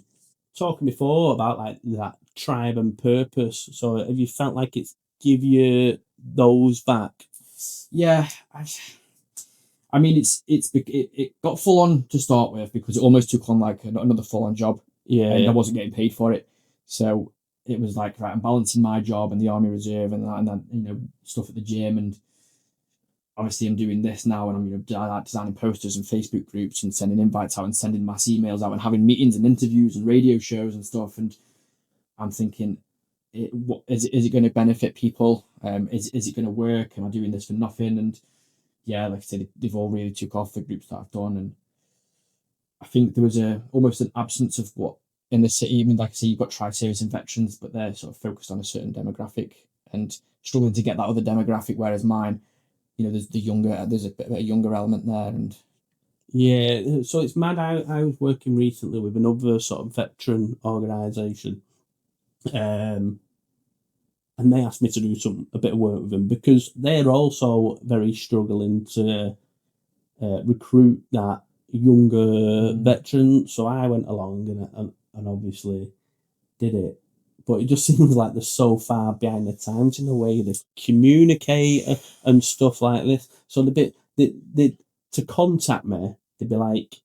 talking before about like that tribe and purpose. So have you felt like it's give you those back? Yeah, I mean, it got full on to start with because it almost took on like another full on job. And I wasn't getting paid for it, so it was like, right, I'm balancing my job and the Army Reserve and that, stuff at the gym, and obviously I'm doing this now, and I'm designing posters and Facebook groups and sending invites out and sending mass emails out and having meetings and interviews and radio shows and stuff. And I'm thinking, is it going to benefit people? Is it going to work? Am I doing this for nothing? And yeah, like I said, they've all really took off, the groups that I've done. And I think there was almost an absence of what in the city. I mean, like I say, you've got Tri-Service and veterans, but they're sort of focused on a certain demographic and struggling to get that other demographic. Whereas mine, there's a bit of a younger element there. And so it's mad. I was working recently with another sort of veteran organisation, and they asked me to do a bit of work with them because they're also very struggling to recruit that younger veteran. So I went along and obviously did it, but it just seems like they're so far behind the times in the way they communicate and stuff like this. So they to contact me, they'd be like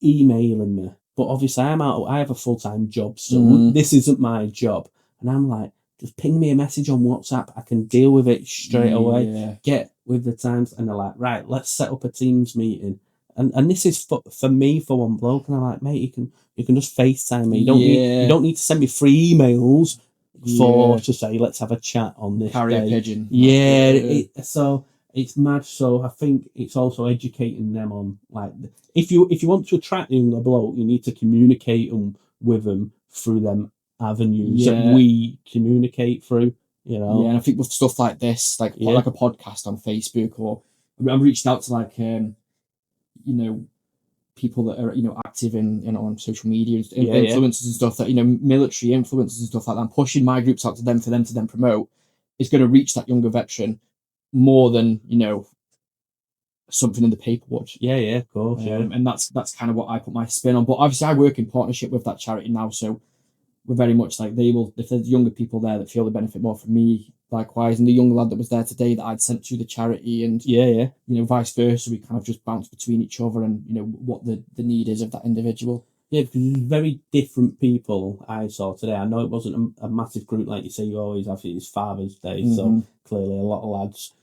emailing me, but obviously I have a full-time job, so this isn't my job, and I'm like, just ping me a message on WhatsApp, I can deal with it straight away. Get with the times. And they're like, right, let's set up a Teams meeting. And this is for me, for one bloke. And I'm like, mate, you can just FaceTime me. You don't need to send me 3 emails to say, let's have a chat on this carrier day. Pigeon. So it's mad. So I think it's also educating them on, like, if you want to attract a younger bloke, you need to communicate with them through them avenues that we communicate through. you know. Yeah, and I think with stuff like this, like Yeah. like a podcast on Facebook, or I've reached out to like you know, people that are, you know, active in on social media, influencers and stuff, that, you know, military influencers and stuff like that. I'm pushing my groups out to them for them to then promote. It's going to reach that younger veteran more than, you know, something in the paper would. Yeah, of course. And that's kind of what I put my spin on. But obviously, I work in partnership with that charity now, so we're very much like, they will, if there's younger people there that feel the benefit more from me, likewise, and the young lad that was there today that I'd sent to the charity, and you know, vice versa, we kind of just bounce between each other, and, you know, what the need is of that individual. Yeah, because there's very different people I saw today. I know it wasn't a massive group like you say you always have. It's Father's Day, so clearly a lot of lads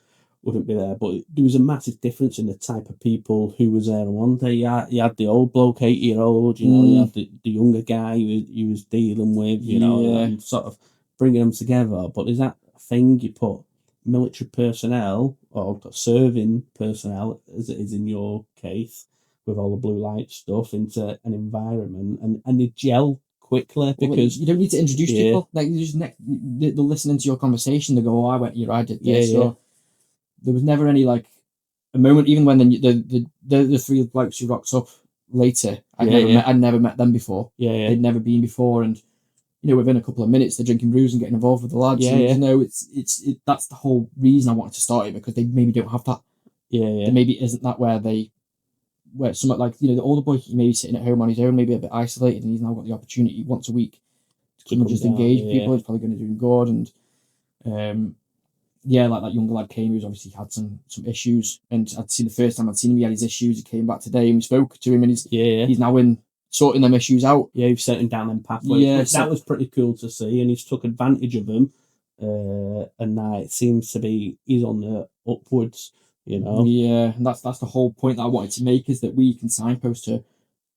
wouldn't be there. But there was a massive difference in the type of people who was there. On one day, you had the old bloke, 80-year-old, you know, you had the younger guy you was dealing with, you know, and sort of bringing them together. But is that a thing you put military personnel or serving personnel, as it is in your case, with all the blue light stuff, into an environment and they gel quickly? Because you don't need to introduce people. Like, you just they're listening to your conversation, they go, "Oh, I went here, I did this." So there was never any like a moment, even when the three blokes who rocks up later, I'd never met them before. They'd never been before, and, you know, within a couple of minutes they're drinking brews and getting involved with the lads. You know, it's that's the whole reason I wanted to start it, because they maybe don't have that. Maybe isn't that where somewhat like, you know, the older boy, he may be sitting at home on his own, maybe a bit isolated, and he's now got the opportunity once a week to come and just engage people. He's probably going to do him good. And like that younger lad came, who's obviously had some issues, and I'd seen the first time I'd seen him, he had his issues. He came back today and we spoke to him, and he's now in sorting them issues out. You've sent him down them pathways. That was pretty cool to see, and he's took advantage of them. And now it seems to be he's on the upwards, you know. Yeah, and that's the whole point that I wanted to make, is that we can signpost to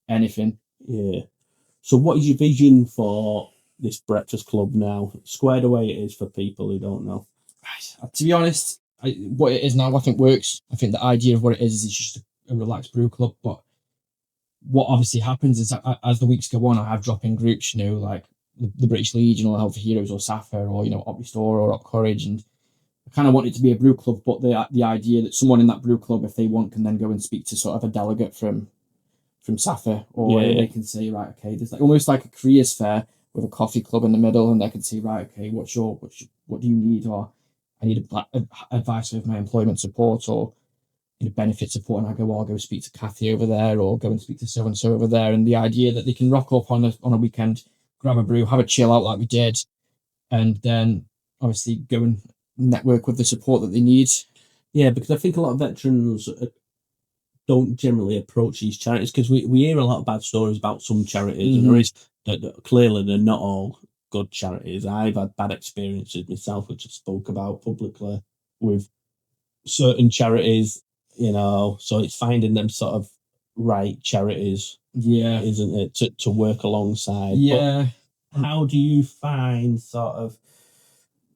anything. Yeah. So what is your vision for this breakfast club now? Squared away it is for people who don't know. To be honest, what it is now, I think works. I think the idea of what it is it's just a relaxed brew club. But what obviously happens is, as the weeks go on, I have drop-in groups, you know, like the British Legion or Healthy Heroes or SAFA, or, you know, Op Restore or Op Courage, and I kind of want it to be a brew club, but the idea that someone in that brew club, if they want, can then go and speak to sort of a delegate from SAFA, or they can say, right, okay, there's like almost like a careers fair with a coffee club in the middle, and they can say, right, okay, what do you need, or I need advice with my employment support, or, you know, benefit support, and I go, well, I'll go speak to Kathy over there, or go and speak to so and so over there. And the idea that they can rock up on a weekend, grab a brew, have a chill out like we did, and then obviously go and network with the support that they need. Yeah, because I think a lot of veterans don't generally approach these charities, because we hear a lot of bad stories about some charities, and there is that clearly they're not all good charities. I've had bad experiences myself, which I spoke about publicly, with certain charities, you know. So it's finding them sort of right charities, isn't it, to work alongside. But how do you find sort of,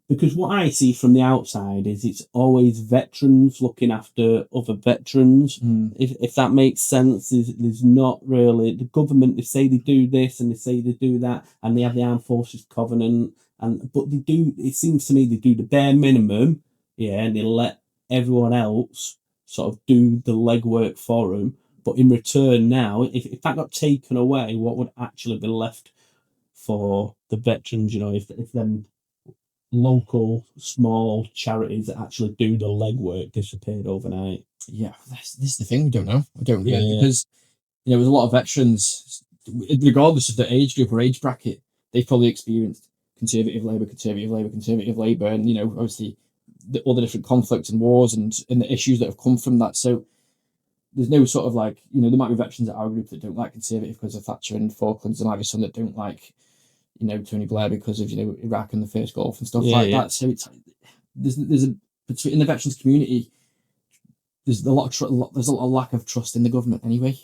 because what I see from the outside is it's always veterans looking after other veterans, if that makes sense. There's not really the government. They say they do this and they say they do that, and they have the Armed Forces Covenant, but they do. It seems to me they do the bare minimum, and they let everyone else sort of do the legwork for them. But in return, now, if that got taken away, what would actually be left for the veterans? You know, if them local small charities that actually do the legwork disappeared overnight. This is the thing, we don't know. Because, you know, there's a lot of veterans, regardless of the age group or age bracket, they've probably experienced conservative labour, and, you know, obviously all the different conflicts and wars and the issues that have come from that. So there's no sort of like, you know, there might be veterans at our group that don't like conservative because of Thatcher and Falklands. There might be some that don't like, you know, Tony Blair because of, you know, Iraq and the first Gulf and stuff like that. So it's there's a between the veterans community, there's a lot of lack of trust in the government anyway.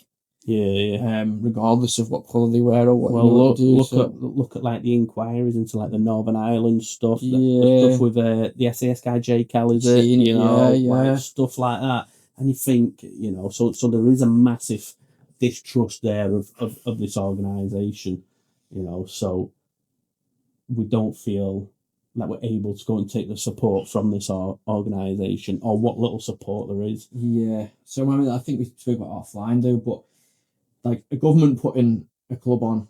Regardless of what colour they wear or what. Well, look at like the inquiries into like the Northern Ireland stuff. The stuff with the SAS guy Jay Kelly's, you know, like stuff like that. And you think, you know, so there is a massive distrust there of this organisation, you know. So we don't feel that were able to go and take the support from this organisation, or what little support there is. Yeah. So I mean, I think we spoke about offline though, but like a government putting a club on,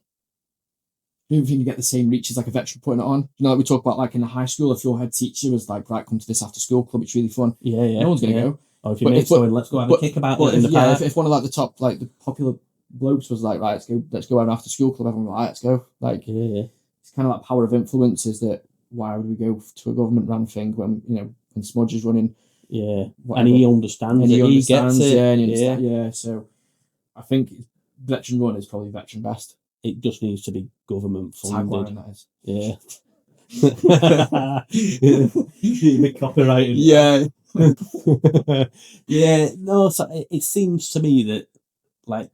I don't think you get the same reach as like a veteran putting it on. You know, like we talk about like in the high school, if your head teacher was like, right, come to this after school club, it's really fun. Yeah, yeah. No one's gonna go. Or if your mate's going, let's go have a kick about it in the park. If one of like the top like the popular blokes was like, right, let's go have an after school club, everyone was like, let's go. Like, it's kind of like power of influence. Is that why would we go to a government run thing when when Smudge is running? Yeah, whatever. and he understands and it. He gets it. Yeah, and he understands, yeah. So I think veteran run is probably veteran best. It just needs to be government funded. That is. Yeah. Be copyrighted. Yeah. Yeah. No, so it seems to me that like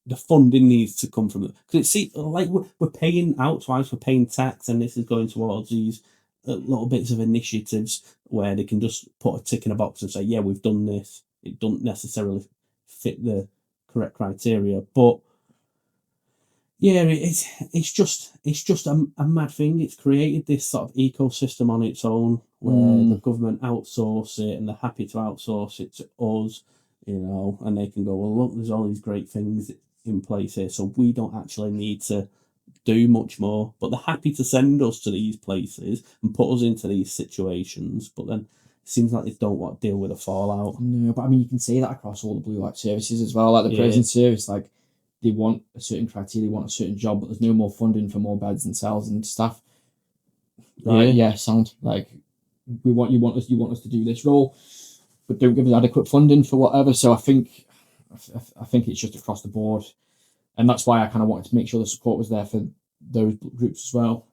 the funding needs to come from it, because it's like we're paying out twice, we're paying tax, and this is going towards these little bits of initiatives where they can just put a tick in a box and say, yeah, we've done this. It doesn't necessarily fit the correct criteria, but yeah, it's just a mad thing. It's created this sort of ecosystem on its own where the government outsource it, and they're happy to outsource it to us, and they can go, well, look, there's all these great things in place here, so we don't actually need to do much more, but they're happy to send us to these places and put us into these situations, but then it seems like they don't want to deal with the fallout. No, but I mean, you can say that across all the blue light services as well, like the prison service, like they want a certain criteria, they want a certain job, but there's no more funding for more beds and cells and staff. Right? Yeah, sound like you want us to do this role, but don't give us adequate funding for whatever. So I think it's just across the board, and that's why I kind of wanted to make sure the support was there for those groups as well.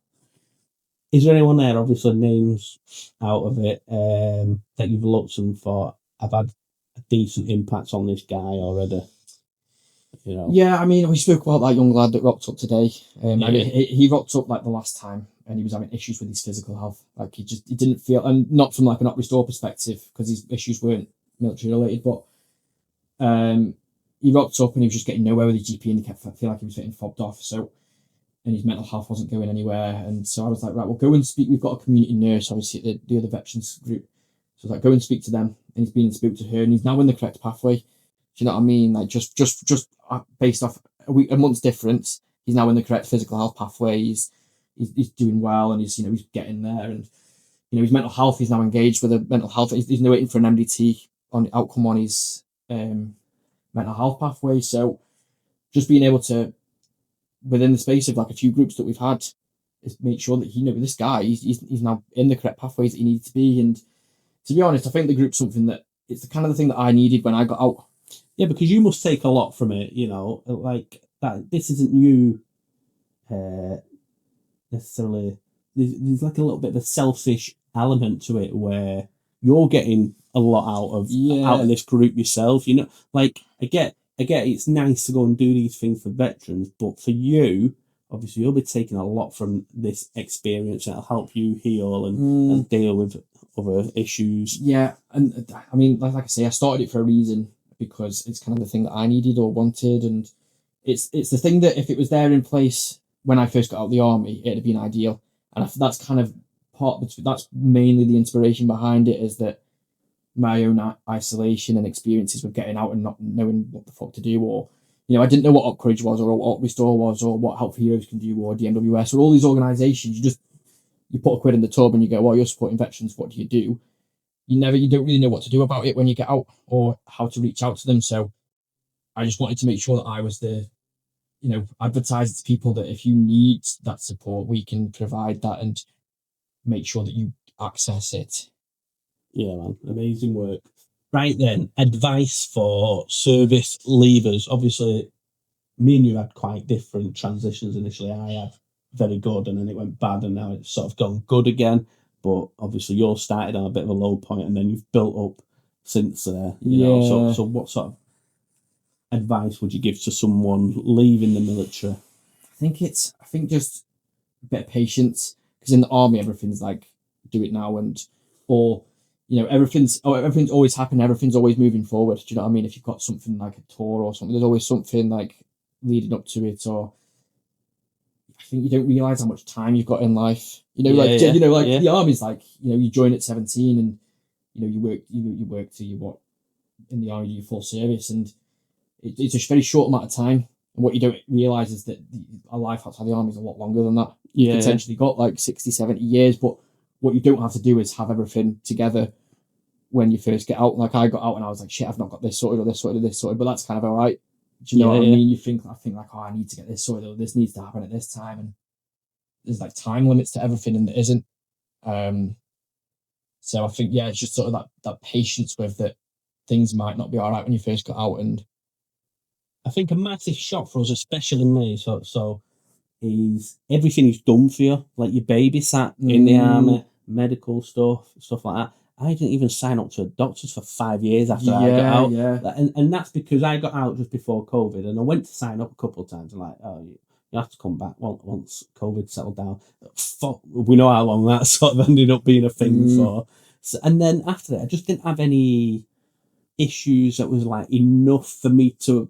Is there anyone there, obviously names out of it, that you've looked and thought, I've had a decent impact on this guy already? Yeah, I mean, we spoke about that young lad that rocked up today. He rocked up like the last time, and he was having issues with his physical health. Like he didn't feel, and not from like an up restore perspective, because his issues weren't military related, but he rocked up and he was just getting nowhere with his GP, and he kept feeling like he was getting fobbed off. So, and his mental health wasn't going anywhere, and so I was like, right, well, go and speak. We've got a community nurse, obviously, at the other veterans group. So I was like, go and speak to them, and he's been and spoke to her, and he's now in the correct pathway. Do you know what I mean? Like just based off a month's difference, he's now in the correct physical health pathway. He's doing well, and he's getting there, and his mental health. He's now engaged with a mental health. He's now waiting for an MDT on outcome on his mental health pathway. So just being able to, within the space of like a few groups that we've had, is make sure that this guy he's now in the correct pathways that he needs to be. And to be honest, I think the group's something that it's the kind of the thing that I needed when I got out. Yeah, because you must take a lot from it, like that. This isn't you necessarily. There's like a little bit of a selfish element to it where you're getting a lot out of this group yourself. Like I get it's nice to go and do these things for veterans, but for you, obviously, you'll be taking a lot from this experience, and it'll help you heal and deal with other issues. Yeah, and I mean, like I say, I started it for a reason, because it's kind of the thing that I needed or wanted, and it's the thing that if it was there in place when I first got out of the army, it'd have been ideal. And that's kind of that's mainly the inspiration behind it, is that my own isolation and experiences with getting out and not knowing what the fuck to do, or I didn't know what Up Courage was, or what Restore was, or what Help for Heroes can do, or DMWS, or all these organisations. You put a quid in the tub and you go, well, you're supporting veterans, what do you do? You don't really know what to do about it when you get out, or how to reach out to them. So I just wanted to make sure that I was advertise to people that if you need that support, we can provide that and make sure that you access it. Yeah, man, amazing work. Right then, advice for service leavers. Obviously, me and you had quite different transitions initially. I had very good, and then it went bad, and now it's sort of gone good again. But obviously, yours started on a bit of a low point, and then you've built up since there. So what sort of advice would you give to someone leaving the military? I think just a bit of patience, because in the army, everything's like, do it now, everything's always happening. Everything's always moving forward. Do you know what I mean? If you've got something like a tour or something, there's always something like leading up to it, or think you don't realise how much time you've got in life. Yeah, the army's like, you join at 17 and you work till you in the army, your full service, and it's a very short amount of time. And what you don't realise is that our life outside the army is a lot longer than that. Yeah, You've potentially got like 60, 70 years, but what you don't have to do is have everything together when you first get out. Like I got out and I was like, shit, I've not got this sorted or this sorted or this sorted, but that's kind of all right. Do you know what I mean? I think like, oh, I need to get this sorted or this needs to happen at this time. And there's like time limits to everything and there isn't. So I think, it's just sort of that patience with that things might not be all right when you first got out. And I think a massive shock for us, especially me, so is everything is done for you. Like your babysat in the army, medical stuff like that. I didn't even sign up to a doctor's for 5 years after I got out. Yeah. And that's because I got out just before COVID, and I went to sign up a couple of times. Like, oh, you have to come back once COVID settled down. Fuck, we know how long that sort of ended up being a thing for. So, and then after that, I just didn't have any issues that was like enough for me to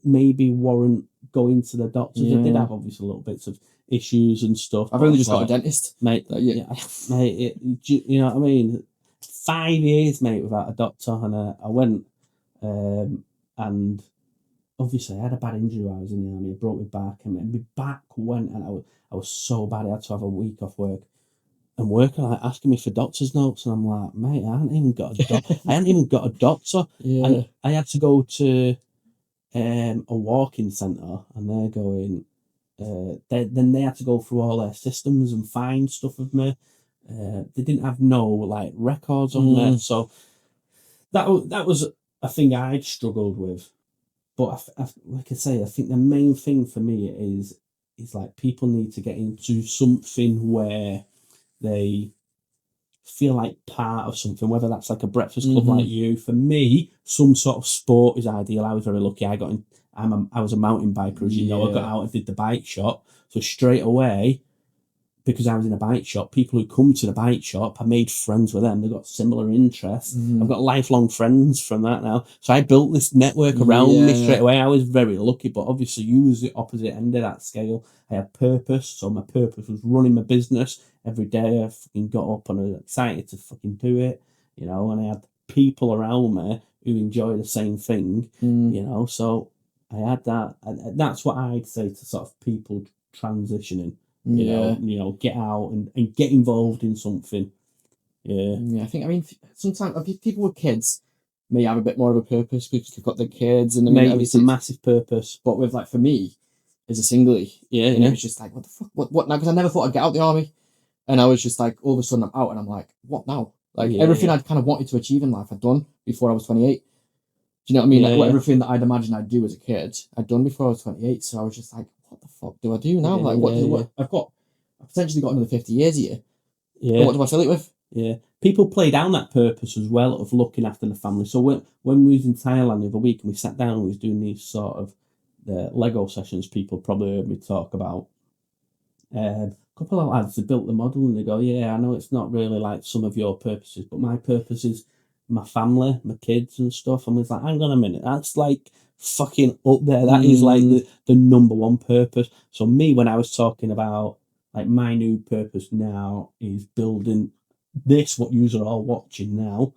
maybe warrant going to the doctors. I did have obviously little bits of issues and stuff. I've only just got a dentist, mate. Mate, you know what I mean? 5 years, mate, without a doctor, and I went, and obviously I had a bad injury while I was in the army. It broke my back, and my back went, and I was so bad I had to have a week off work. And working like asking me for doctor's notes, and I'm like, mate, I hadn't even got a doctor. And I had to go to a walk-in centre, and they're going. Then they had to go through all their systems and find stuff of me. They didn't have no like records on there, so that was a thing I'd struggled with. But like I say, I think the main thing for me is like people need to get into something where they feel like part of something, whether that's like a breakfast club like you. For me, some sort of sport is ideal. I was very lucky. I was a mountain biker, as you know. I got out and did the bike shop. So straight away, because I was in a bike shop, people who come to the bike shop, I made friends with them. They've got similar interests. I've got lifelong friends from that now. So I built this network around me straight away. I was very lucky, but obviously you was the opposite end of that scale. I had purpose. So my purpose was running my business. Every day I fucking got up and I was excited to fucking do it, and I had people around me who enjoy the same thing, so I had that. And that's what I'd say to sort of people transitioning. Get out and get involved in something. I think sometimes people with kids may have a bit more of a purpose because they've got their kids, and it's a massive purpose. But with like for me, as a singly, it's just like what the fuck, what now? Because I never thought I'd get out the army, and I was just like all of a sudden I'm out, and I'm like, what now? Like everything I'd kind of wanted to achieve in life, I'd done before I was 28. Do you know what I mean? Everything that I'd imagined I'd do as a kid, I'd done before I was 28. So I was just like, what the fuck do I do now? What I've potentially got another 50 years here. But what do I fill it with? Yeah. People play down that purpose as well of looking after the family. So when we was in Thailand the other week and we sat down and we was doing these sort of the Lego sessions, people probably heard me talk about. A couple of lads, they built the model and they go, I know it's not really like some of your purposes, but my purpose is my family, my kids and stuff. And we was like, hang on a minute, that's like fucking up there. That is like the number one purpose. So me, when I was talking about like my new purpose now is building this, what you are all watching now.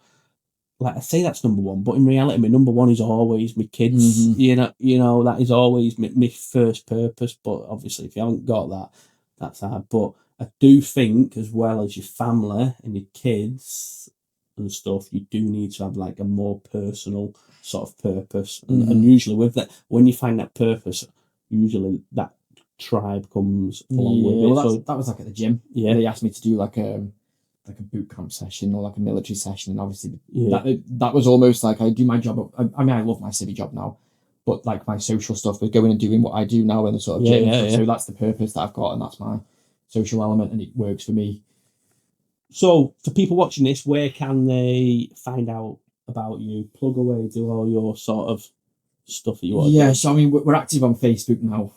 Like I say that's number one, but in reality, my number one is always my kids. That is always my first purpose. But obviously, if you haven't got that, that's hard. But I do think, as well as your family and your kids and stuff, you do need to have like a more personal sort of purpose. And usually with that, when you find that purpose, usually that tribe comes along with it. Well, that was like at the gym. They asked me to do like a boot camp session or like a military session, and obviously that was almost like I do my job. I mean, I love my civvy job now, but like my social stuff was going and doing what I do now in the sort of gym. So that's the purpose that I've got, and that's my social element, and it works for me. So for people watching this, where can they find out about you? Plug away, do all your sort of stuff that you want to do. So I mean, we're active on Facebook now.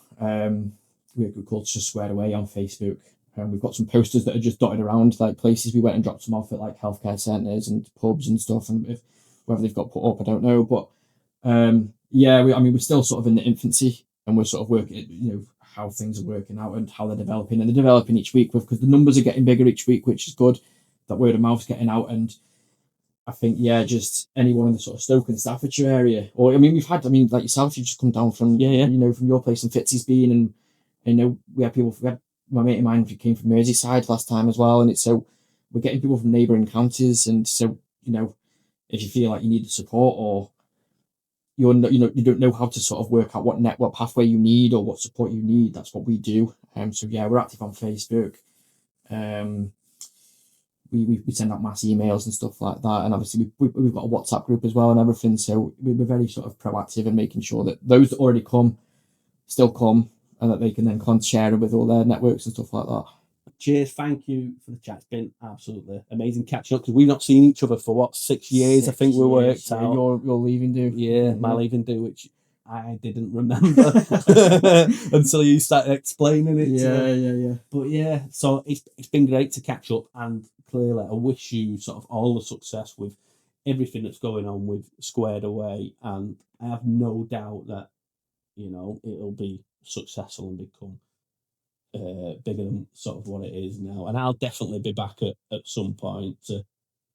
We're called Just Squared Away on Facebook. We've got some posters that are just dotted around, like places we went and dropped them off at, like healthcare centres and pubs and stuff. And whether they've got put up, I don't know. But we're still sort of in the infancy, and we're sort of working. how things are working out and how they're developing. And they're developing each week because the numbers are getting bigger each week, which is good. That word of mouth's getting out. And I think, just anyone in the sort of Stoke and Staffordshire area, or we've had, like yourself, you just come down from, from your place, and Fitzy's been, and we had my mate of mine who came from Merseyside last time as well, and it's so we're getting people from neighbouring counties, and so if you feel like you need the support, or you don't know how to sort of work out what pathway you need or what support you need, that's what we do. So we're active on Facebook. We send out mass emails and stuff like that, and obviously we've got a WhatsApp group as well and everything. So we're very sort of proactive in making sure that those that already come still come, and that they can then share it with all their networks and stuff like that. Cheers, thank you for the chat. It's been absolutely amazing catching up, because we've not seen each other for 6 years. I think we worked out. Your leaving do. Yeah, my leaving do, which I didn't remember until you started explaining it. Yeah. But so it's been great to catch up, and clearly I wish you sort of all the success with everything that's going on with Squared Away, and I have no doubt that it'll be successful and become bigger than sort of what it is now. And I'll definitely be back at some point to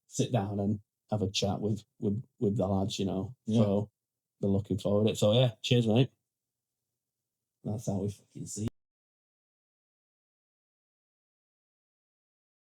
sit down and have a chat with the lads, So we're looking forward to it. So cheers, mate. That's how we fucking see it.